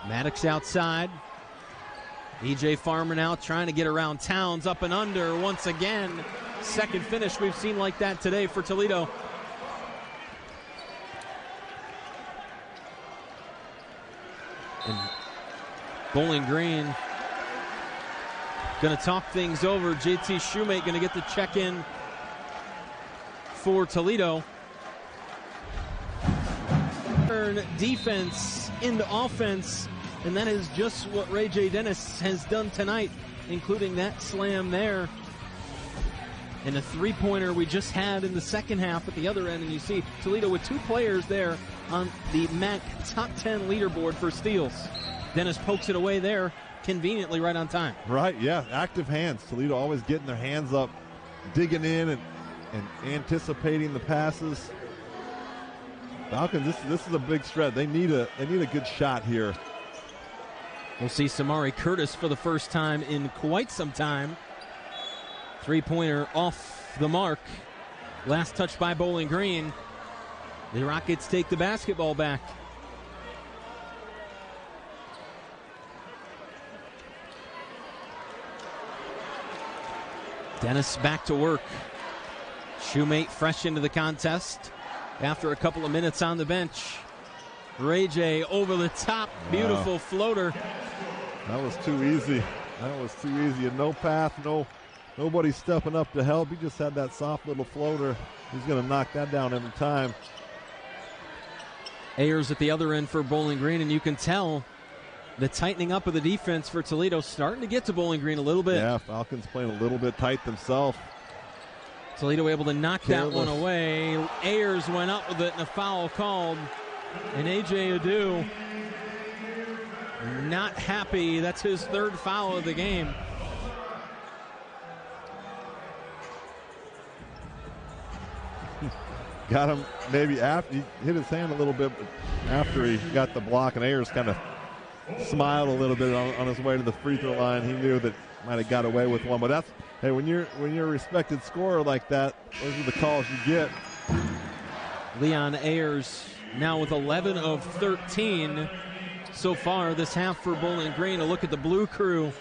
Maddox outside. E.J. Farmer now trying to get around Towns, up and under once again. Second finish we've seen like that today for Toledo. And Bowling Green going to talk things over. JT Shoemate going to get the check in for Toledo. Turn defense into offense, and that is just what Ray J. Dennis has done tonight, including that slam there. And a three-pointer we just had in the second half at the other end, and you see Toledo with 2 players there on the MAC top 10 leaderboard for steals. Dennis pokes it away there, conveniently right on time.
Right, yeah, active hands. Toledo always getting their hands up, digging in and anticipating the passes. Falcons, this is a big stretch. They need a good shot here.
We'll see Samari Curtis for the first time in quite some time. Three-pointer off the mark. Last touch by Bowling Green. The Rockets take the basketball back. Dennis back to work. Shoemate fresh into the contest after a couple of minutes on the bench. Ray J over the top, beautiful floater.
That was too easy. That was too easy. And no path, nobody stepping up to help. He just had that soft little floater. He's going to knock that down every time.
Ayers at the other end for Bowling Green, and you can tell the tightening up of the defense for Toledo starting to get to Bowling Green a little bit.
Yeah, Falcons playing a little bit tight themselves.
Toledo able to knock that one away. Ayers went up with it and a foul called. And A.J. Adu not happy. That's his 3rd foul of the game.
Got him maybe after he hit his hand a little bit after he got the block, and Ayers kind of smiled a little bit on his way to the free throw line. He knew that might have got away with one, but that's, hey, when you're a respected scorer like that, those are the calls you get.
Leon Ayers now with 11 of 13 so far this half for Bowling Green. A look at the Blue Crew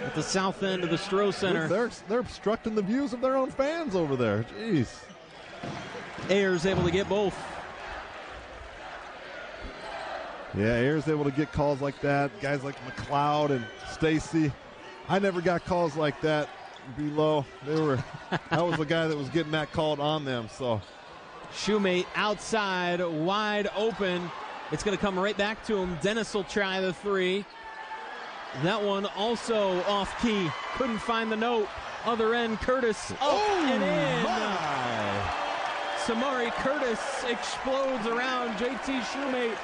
at the south end of the Stroh Center.
They're obstructing the views of their own fans over there. Jeez.
Ayers able to get both.
Yeah, Ayers able to get calls like that. Guys like McLeod and Stacy. I never got calls like that below. That was the guy that was getting that called on them. So
Shoemate outside, wide open. It's going to come right back to him. Dennis will try the three. That one also off key. Couldn't find the note. Other end, Curtis up and in.
My.
Samari Curtis explodes around JT Shoemate.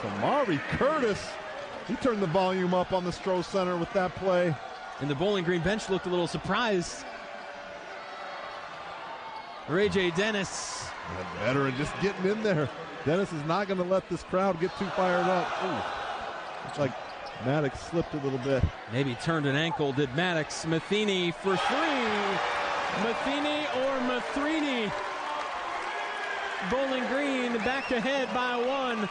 Samari Curtis. He turned the volume up on the Stroh Center with that play.
And the Bowling Green bench looked a little surprised. Ray J. Dennis.
A veteran just getting in there. Dennis is not going to let this crowd get too fired up. Ooh. Looks like Maddox slipped a little bit.
Maybe turned an ankle, did Maddox. Matheny for three. Matheny or Mathrini. Bowling Green back ahead by one.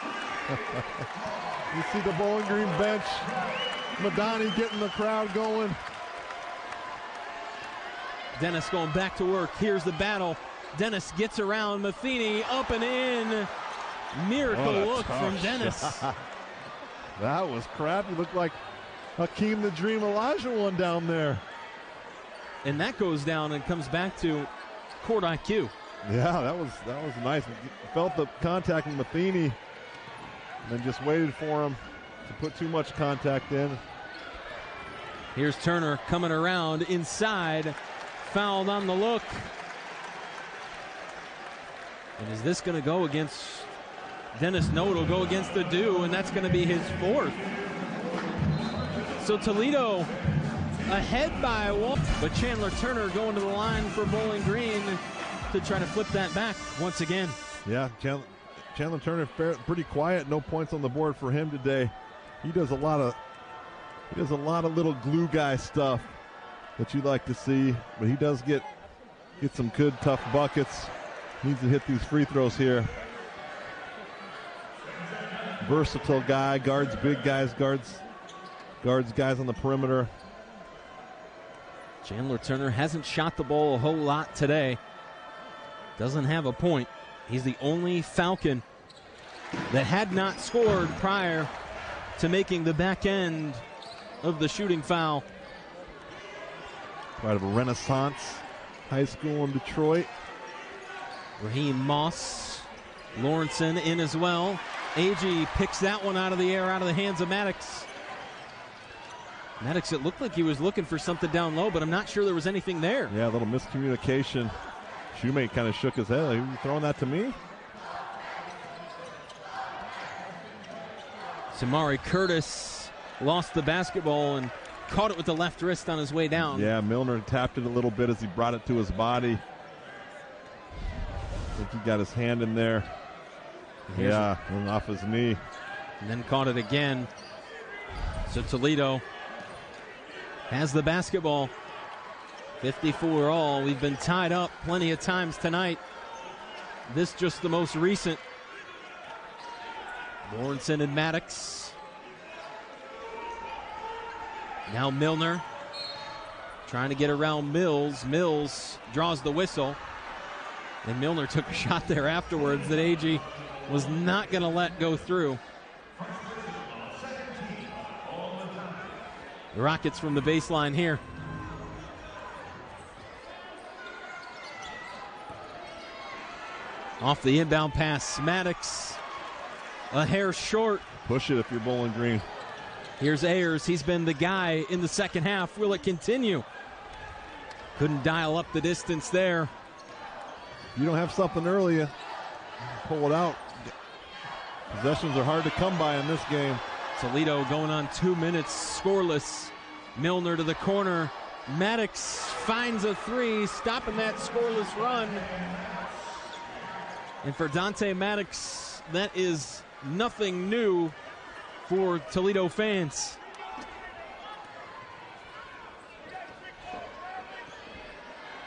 You see the Bowling Green bench. Madani getting the crowd going.
Dennis going back to work. Here's the battle. Dennis gets around Matheny, up and in. Miracle look from Dennis.
That was crap. He looked like Hakeem the Dream Elijah one down there.
And that goes down and comes back to court IQ.
Yeah, that was nice. Felt the contact with Matheny and then just waited for him to put too much contact in.
Here's Turner coming around inside. Fouled on the look. And is this going to go against Dennis? No, it'll go against the Dew, and that's going to be his fourth. So Toledo ahead by one, but Chandler Turner going to the line for Bowling Green to try to flip that back once again.
Yeah, Chandler Turner pretty quiet. No points on the board for him today. He does a lot of little glue guy stuff that you like to see, but he does get some good tough buckets. Needs to hit these free throws here. Versatile guy, guards big guys, guards guys on the perimeter.
Chandler Turner hasn't shot the ball a whole lot today. Doesn't have a point. He's the only Falcon that had not scored prior to making the back end of the shooting foul.
Part of a Renaissance high school in Detroit.
Raheem Moss, Lawrenson in as well. Agee picks that one out of the air, out of the hands of Maddox. Maddox, it looked like he was looking for something down low, but I'm not sure there was anything there.
Yeah, a little miscommunication. Shoemate kind of shook his head. Like, are you throwing that to me?
Samari Curtis lost the basketball and caught it with the left wrist on his way down.
Yeah, Milner tapped it a little bit as he brought it to his body. I think he got his hand in there. Yeah, and off his knee.
And then caught it again. So Toledo has the basketball. 54 all. We've been tied up plenty of times tonight. This just the most recent. Lawrenson and Maddox. Now Milner trying to get around Mills. Mills draws the whistle. And Milner took a shot there afterwards that Agee was not going to let go through. The Rockets from the baseline here. Off the inbound pass, Maddox a hair short.
Push it if you're Bowling Green.
Here's Ayers. He's been the guy in the second half. Will it continue? Couldn't dial up the distance there.
You don't have something early, pull it out. Possessions are hard to come by in this game.
Toledo going on 2 minutes scoreless. Milner to the corner. Maddox finds a three, stopping that scoreless run. And for Dante Maddox, that is nothing new for Toledo fans.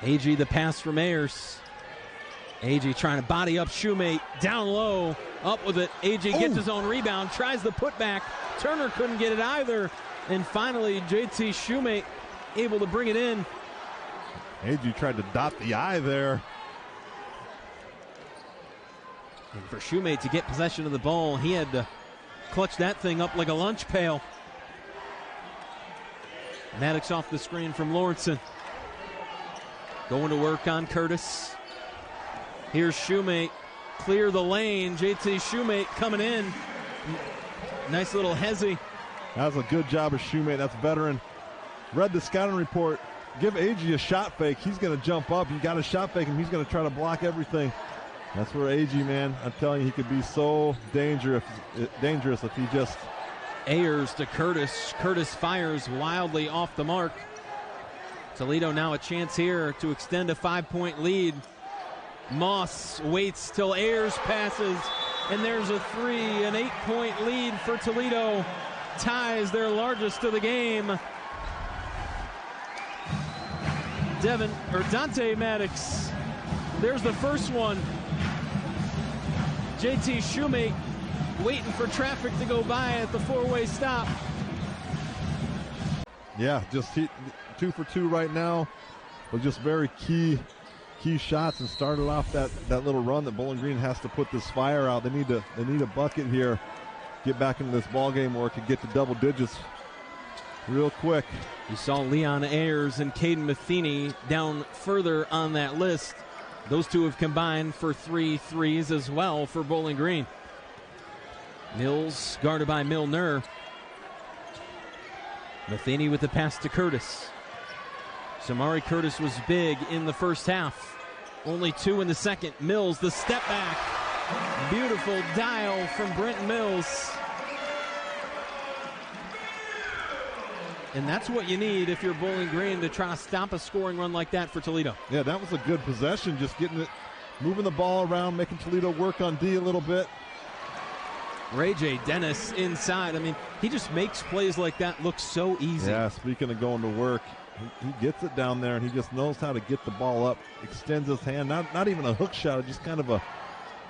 Agee, the pass from Ayers. Agee trying to body up Shoemate, down low, up with it. Agee gets his own rebound, tries the putback. Turner couldn't get it either. And finally, JT Shoemate able to bring it in.
Agee tried to dot the I there.
And for Shoemate to get possession of the ball, he had to clutch that thing up like a lunch pail. Maddox off the screen from Lawrenson. Going to work on Curtis. Here's Shoemate. Clear the lane. JT Shoemate coming in. Nice little hezzy.
That was a good job of Shoemate. That's veteran. Read the scouting report. Give Agee a shot fake. He's going to jump up. You got to shot fake him. He's going to try to block everything. That's where Agee, man, I'm telling you, he could be so dangerous if he just...
Ayers to Curtis. Curtis fires wildly off the mark. Toledo now a chance here to extend a 5-point lead. Moss waits till Ayers passes, and there's a three, an 8-point lead for Toledo. Ties their largest of the game. Dante Maddox, there's the first one. JT Shoemate waiting for traffic to go by at the four-way stop.
Yeah, just 2 for 2 right now, but just very key shots, and started off that little run that Bowling Green has to put this fire out. They need a bucket here, get back into this ball game where it could get to double digits real quick.
You saw Leon Ayers and Caden Matheny down further on that list. Those two have combined for 3 threes as well for Bowling Green. Mills guarded by Milner. Matheny with the pass to Curtis. Samari Curtis was big in the first half. Only 2 in the second. Mills, the step back. Beautiful dial from Brenton Mills. And that's what you need if you're Bowling Green to try to stop a scoring run like that for Toledo.
Yeah, that was a good possession, just getting it, moving the ball around, making Toledo work on D a little bit.
Ray J. Dennis inside. I mean, he just makes plays like that look so easy.
Yeah, speaking of going to work, he gets it down there, and he just knows how to get the ball up, extends his hand, not even a hook shot, just kind of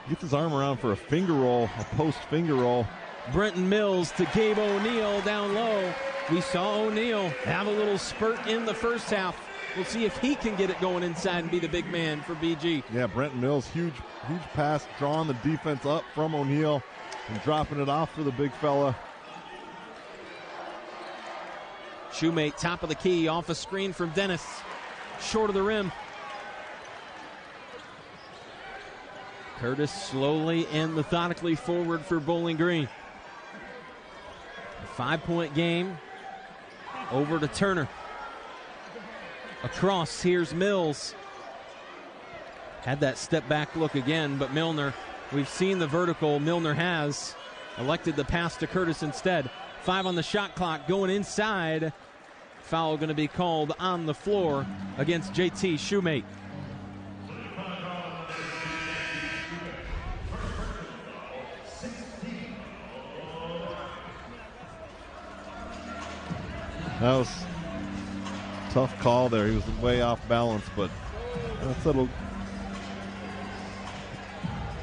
gets his arm around for a finger roll, a post finger roll.
Brenton Mills to Gabe O'Neal down low. We saw O'Neal have a little spurt in the first half. We'll see if he can get it going inside and be the big man for BG.
Yeah, Brenton Mills, huge pass, drawing the defense up from O'Neal and dropping it off for the big fella.
Shoemate, top of the key, off a screen from Dennis. Short of the rim. Curtis slowly and methodically forward for Bowling Green. A 5-point game. Over to Turner. Across, here's Mills. Had that step back look again, but Milner, we've seen the vertical Milner has. Elected the pass to Curtis instead. 5 on the shot clock, going inside. Foul going to be called on the floor against JT Shoemate.
That was a tough call there. He was way off balance, but that's little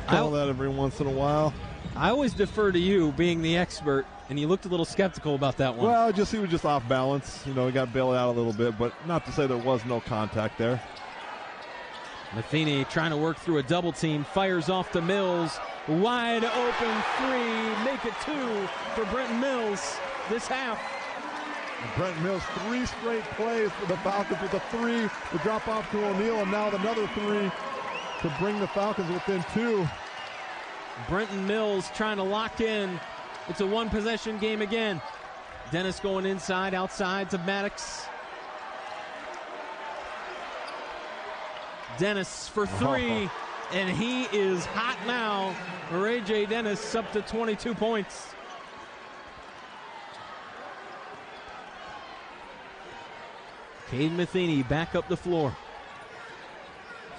call that every once in a while.
I always defer to you being the expert, and you looked a little skeptical about that one.
Well, he was just off balance. You know, he got bailed out a little bit, but not to say there was no contact there.
Matheny trying to work through a double team, fires off to Mills. Wide open three, make it 2 for Brenton Mills this half.
And Brenton Mills, 3 straight plays for the Falcons with a 3, the drop off to O'Neal, and now another 3 to bring the Falcons within 2.
Brenton Mills trying to lock in. It's a 1-possession game again. Dennis going inside, outside to Maddox. Dennis for 3, and he is hot now. Ray J. Dennis up to 22 points. Caden Matheny back up the floor.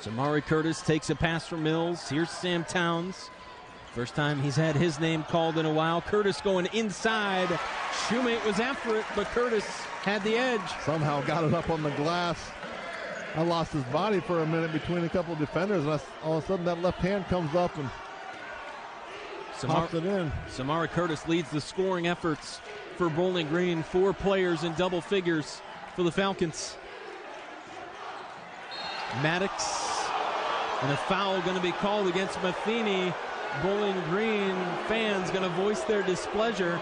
Samari Curtis takes a pass from Mills. Here's Sam Towns. First time he's had his name called in a while. Curtis going inside. Shoemate was after it, but Curtis had the edge.
Somehow got it up on the glass. I lost his body for a minute between a couple of defenders, and all of a sudden that left hand comes up and pops it in.
Samari Curtis leads the scoring efforts for Bowling Green. 4 players in double figures for the Falcons. Maddox, and a foul going to be called against Matheny. Bowling Green fans going to voice their displeasure.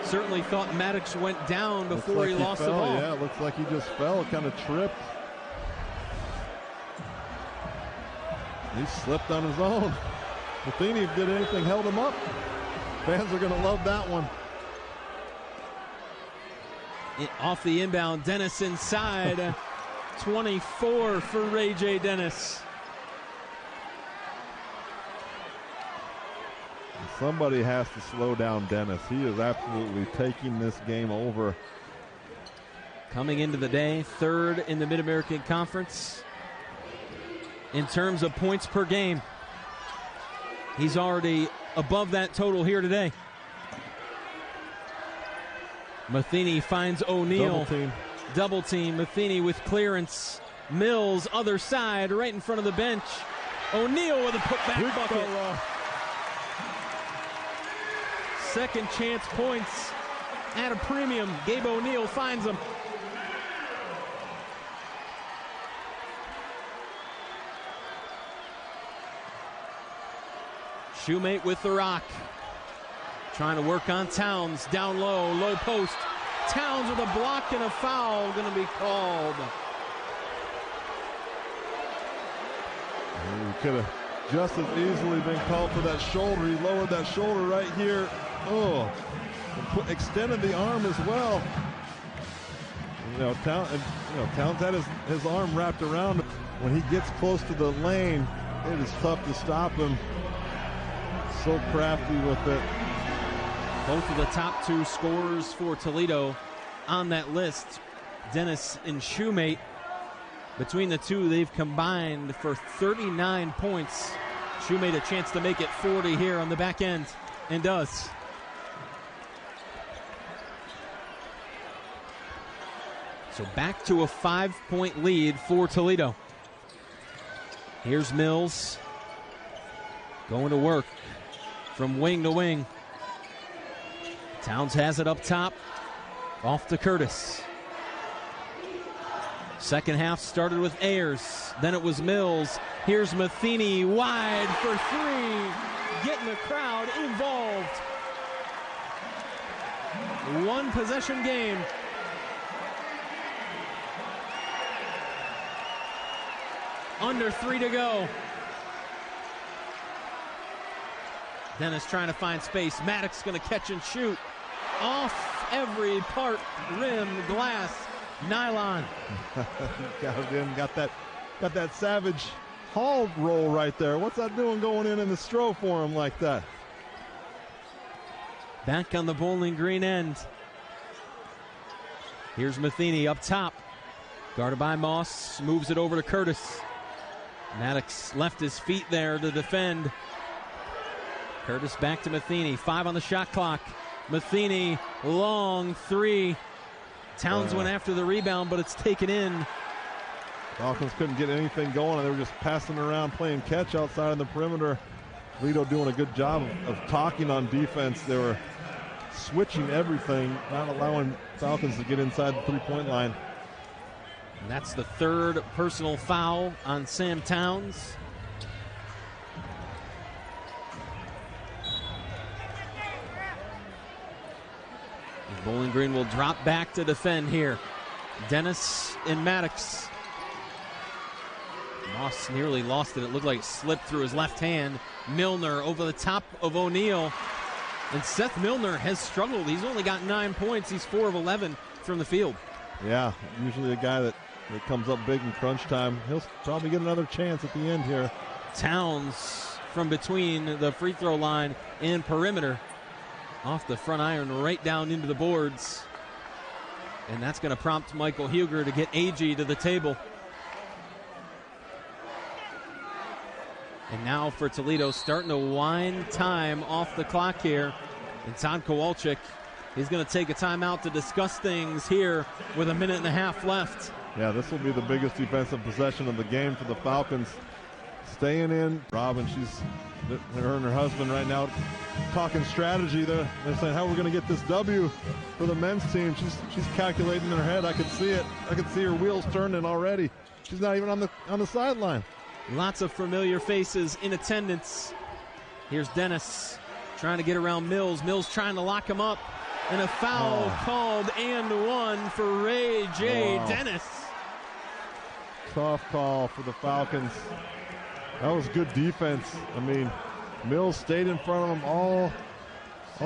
Certainly thought Maddox went down before he lost the ball.
Yeah, it looks like he just fell, kind of tripped. He slipped on his own. Matheny did anything, held him up. Fans are going to love that one.
Off the inbound, Dennis inside. 24 for Ray J. Dennis.
Somebody has to slow down Dennis. He is absolutely taking this game over.
Coming into the day, 3rd in the Mid-American Conference in terms of points per game. He's already above that total here today. Matheny finds O'Neal. Double team. Matheny with clearance. Mills, other side, right in front of the bench. O'Neal with a putback bucket. Second chance points at a premium. Gabe O'Neal finds them. Shoemate with the rock. Trying to work on Towns. Down low, low post. Towns with a block and a foul going to be called.
He could have just as easily been called for that shoulder. He lowered that shoulder right here. Oh, extended the arm as well. Towns had his arm wrapped around him. When he gets close to the lane, it is tough to stop him. So crafty with it.
Both of the top 2 scorers for Toledo on that list, Dennis and Shoemate. Between the two, they've combined for 39 points. Shoemate a chance to make it 40 here on the back end, and does. So back to a 5-point lead for Toledo. Here's Mills going to work from wing to wing. Towns has it up top, off to Curtis. Second half started with Ayers, then it was Mills. Here's Matheny wide for 3, getting the crowd involved. 1 possession game. Under 3 to go. Dennis trying to find space. Maddox going to catch and shoot. Off every part, rim, glass, nylon.
Got it in, got that Savage Hall roll right there. What's that doing going in the stroke for him like that?
Back on the Bowling Green end. Here's Matheny up top. Guarded by Moss, moves it over to Curtis. Maddox left his feet there to defend. Curtis back to Matheny. 5 on the shot clock. Matheny, long 3. Towns went after the rebound, but it's taken in.
Falcons couldn't get anything going. They were just passing around, playing catch outside of the perimeter. Toledo doing a good job of talking on defense. They were switching everything, not allowing Falcons to get inside the 3-point line.
And that's the 3rd personal foul on Sam Towns. Bowling Green will drop back to defend here. Dennis and Maddox. Moss nearly lost it. It looked like it slipped through his left hand. Milner over the top of O'Neal. And Seth Milner has struggled. He's only got 9 points. He's 4 of 11 from the field.
Yeah, usually a guy that comes up big in crunch time. He'll probably get another chance at the end here.
Towns from between the free throw line and perimeter. Off the front iron, right down into the boards. And that's going to prompt Michael Huger to get AG to the table. And now for Toledo, starting to wind time off the clock here. And Todd Kowalczyk is going to take a timeout to discuss things here with a minute and a half left.
Yeah, this will be the biggest defensive possession of the game for the Falcons. Staying in. Robin, her and her husband right now talking strategy. They're saying how we're going to get this W for the men's team. She's calculating in her head. I can see it. I can see her wheels turning already. She's not even on the sideline.
Lots of familiar faces in attendance. Here's Dennis trying to get around Mills. Mills trying to lock him up. And a foul called and one for Ray J. Dennis.
Tough call for the Falcons. That was good defense. I mean, Mills stayed in front of him. All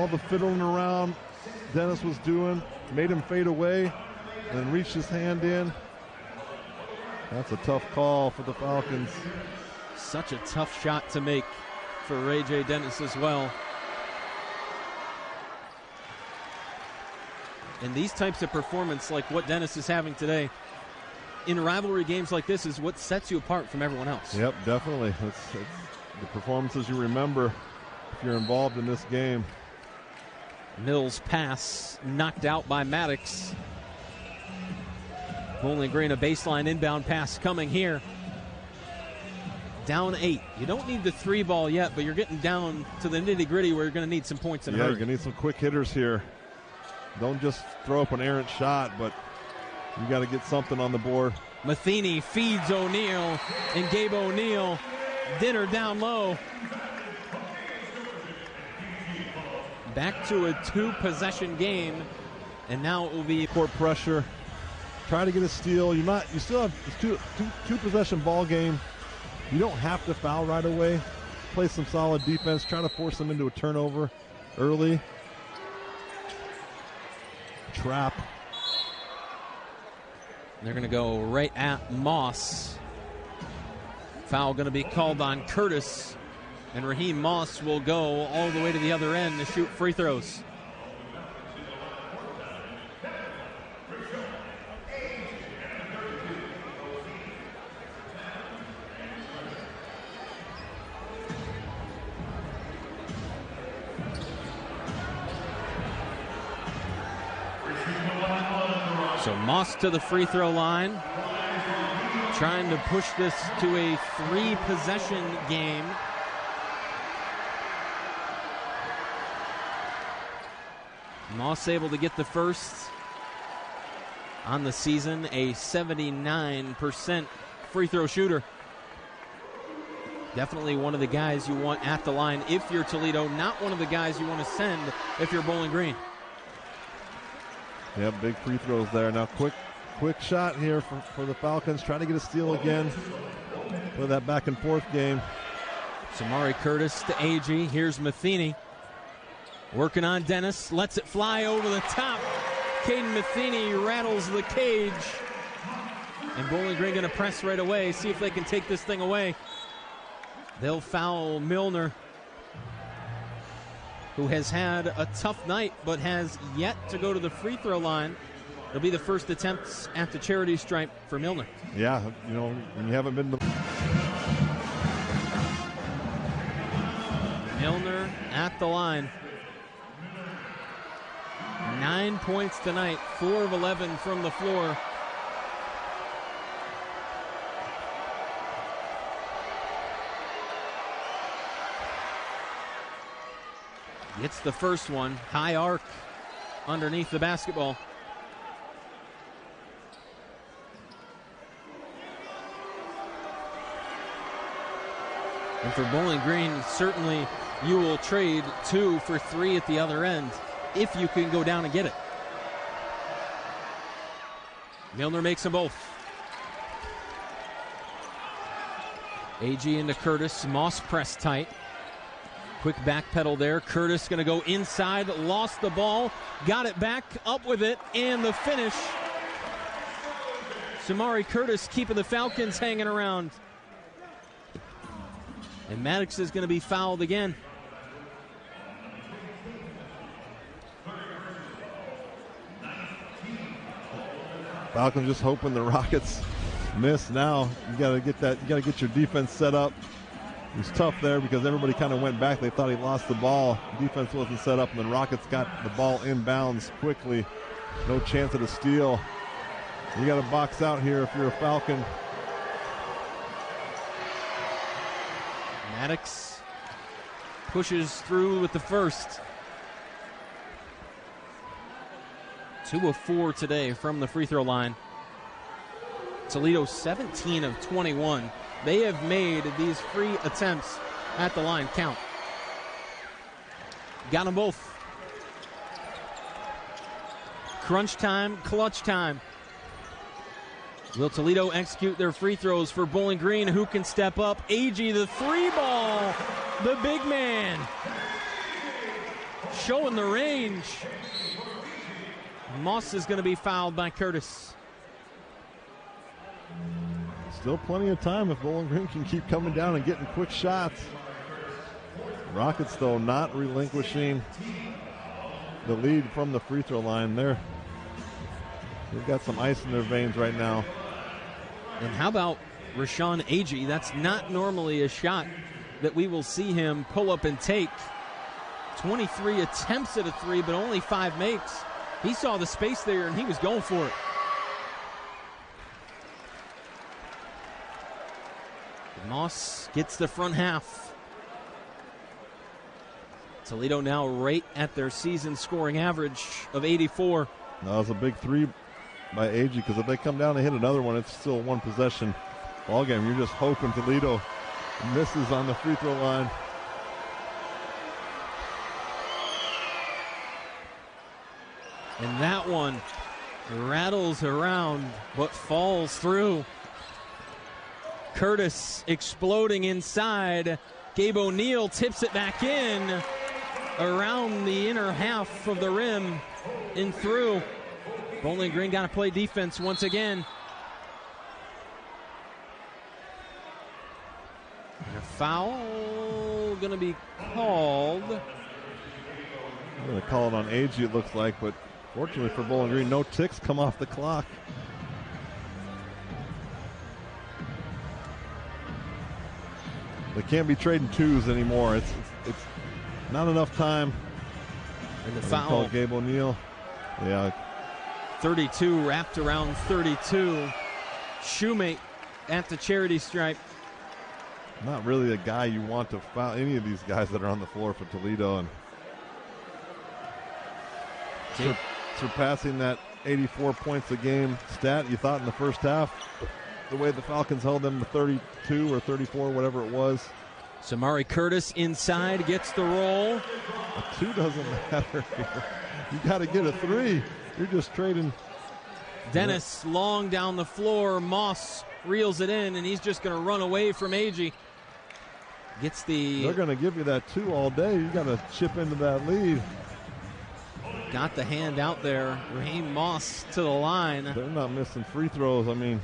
the fiddling around Dennis was doing made him fade away and then reached his hand in. That's a tough call for the Falcons.
Such a tough shot to make for Ray J. Dennis as well. And these types of performance like what Dennis is having today in rivalry games like this is what sets you apart from everyone else.
Yep, definitely. It's the performances you remember if you're involved in this game.
Mills' pass knocked out by Maddox. Bowling Green, a baseline inbound pass coming here. Down 8. You don't need the 3 ball yet, but you're getting down to the nitty-gritty where you're going to need some points in a hurry.
You're going to need some quick hitters here. Don't just throw up an errant shot, but you got to get something on the board.
Matheny feeds O'Neal, and Gabe O'Neal did her down low. Back to a 2-possession game, and now it will be
court pressure. Try to get a steal. You still have a two possession ball game. You don't have to foul right away. Play some solid defense. Try to force them into a turnover early. Trap.
They're going to go right at Moss. Foul going to be called on Curtis, and Raheem Moss will go all the way to the other end to shoot free throws. So Moss to the free throw line, trying to push this to a 3-possession game. Moss able to get the first on the season, a 79% free throw shooter. Definitely one of the guys you want at the line if you're Toledo, not one of the guys you want to send if you're Bowling Green.
Yeah, big free throws there. Now quick shot here for the Falcons. Trying to get a steal again. Play that back and forth game.
Samari Curtis to AG. Here's Matheny. Working on Dennis. Lets it fly over the top. Caden Matheny rattles the cage. And Bowling Green going to press right away. See if they can take this thing away. They'll foul Milner, who has had a tough night but has yet to go to the free throw line. It'll be the first attempts at the charity stripe for Milner.
Yeah, when you haven't been to...
Milner at the line. 9 points tonight, 4 of 11 from the floor. Gets the first one. High arc underneath the basketball. And for Bowling Green, certainly you will trade 2 for 3 at the other end if you can go down and get it. Milner makes them both. AG into Curtis. Moss press tight. Quick back pedal there. Curtis going to go inside. Lost the ball. Got it back. Up with it. And the finish. Samari Curtis keeping the Falcons hanging around. And Maddox is going to be fouled again.
Falcons just hoping the Rockets miss now. You got to get your defense set up. It was tough there because everybody kind of went back. They thought he lost the ball. Defense wasn't set up, and then Rockets got the ball inbounds quickly. No chance at a steal. You got to box out here if you're a Falcon.
Maddox pushes through with the first. 2 of 4 today from the free throw line. Toledo 17 of 21. They have made these free attempts at the line count. Got them both. Crunch time, clutch time. Will Toledo execute their free throws for Bowling Green? Who can step up? Agee, the 3-ball. The big man. Showing the range. Moss is going to be fouled by Curtis.
Still plenty of time if Bowling Green can keep coming down and getting quick shots. Rockets, though, not relinquishing the lead from the free throw line. They've got some ice in their veins right now.
And how about Rashawn Agee? That's not normally a shot that we will see him pull up and take. 23 attempts at a 3, but only 5 makes. He saw the space there, and he was going for it. Moss gets the front half. Toledo now right at their season scoring average of 84.
That was a big 3 by Agee, because if they come down and hit another one, it's still a 1-possession ball game. You're just hoping Toledo misses on the free throw line.
And that one rattles around but falls through. Curtis exploding inside. Gabe O'Neill tips it back in around the inner half of the rim and through. Bowling Green got to play defense once again. And a foul going to be called.
I'm going to call it on Agee, it looks like, but fortunately for Bowling Green, no ticks come off the clock. They can't be trading 2s anymore. It's not enough time.
And the foul.
Gabe O'Neill. Yeah.
32 wrapped around 32. Shoemate at the charity stripe.
Not really a guy you want to foul any of these guys that are on the floor for Toledo. And surpassing that 84 points a game stat you thought in the first half. The way the Falcons held them to 32 or 34, whatever it was.
Samari Curtis inside, gets the roll.
A 2 doesn't matter here. You got to get a 3. You're just trading.
Dennis long down the floor. Moss reels it in, and he's just going to run away from Agee. Gets the...
They're going to give you that 2 all day. You got to chip into that lead.
Got the hand out there. Raheem Moss to the line.
They're not missing free throws. I mean...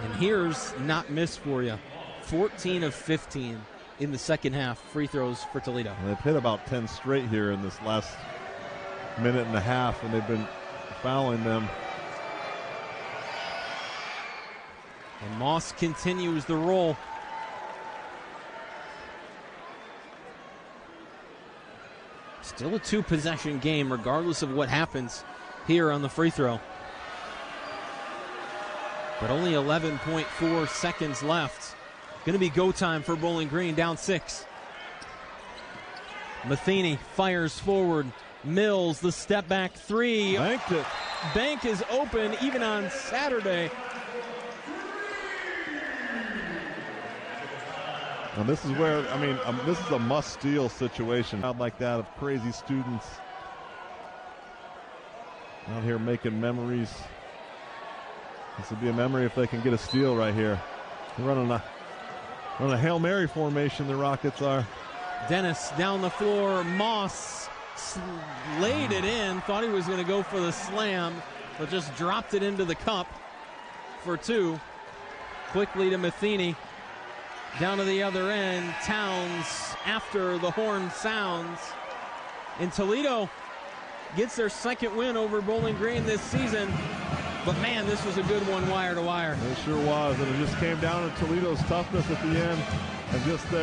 And here's not miss for you. 14 of 15 in the second half free throws for Toledo.
And they've hit about 10 straight here in this last minute and a half, and they've been fouling them.
And Moss continues the roll. Still a 2-possession game regardless of what happens here on the free throw. But only 11.4 seconds left. Going to be go time for Bowling Green, down 6. Matheny fires forward. Mills, the step back 3.
Banked it.
Bank is open even on Saturday.
And this is where, I mean, this is a must-steal situation. Out like that of crazy students out here making memories. This would be a memory if they can get a steal right here. They're running a Hail Mary formation, the Rockets are.
Dennis down the floor. Moss laid it in. Thought he was going to go for the slam, but just dropped it into the cup for 2. Quickly to Matheny. Down to the other end. Towns after the horn sounds. And Toledo gets their second win over Bowling Green this season. But, man, this was a good one wire to wire.
It sure was, and it just came down to Toledo's toughness at the end, and just their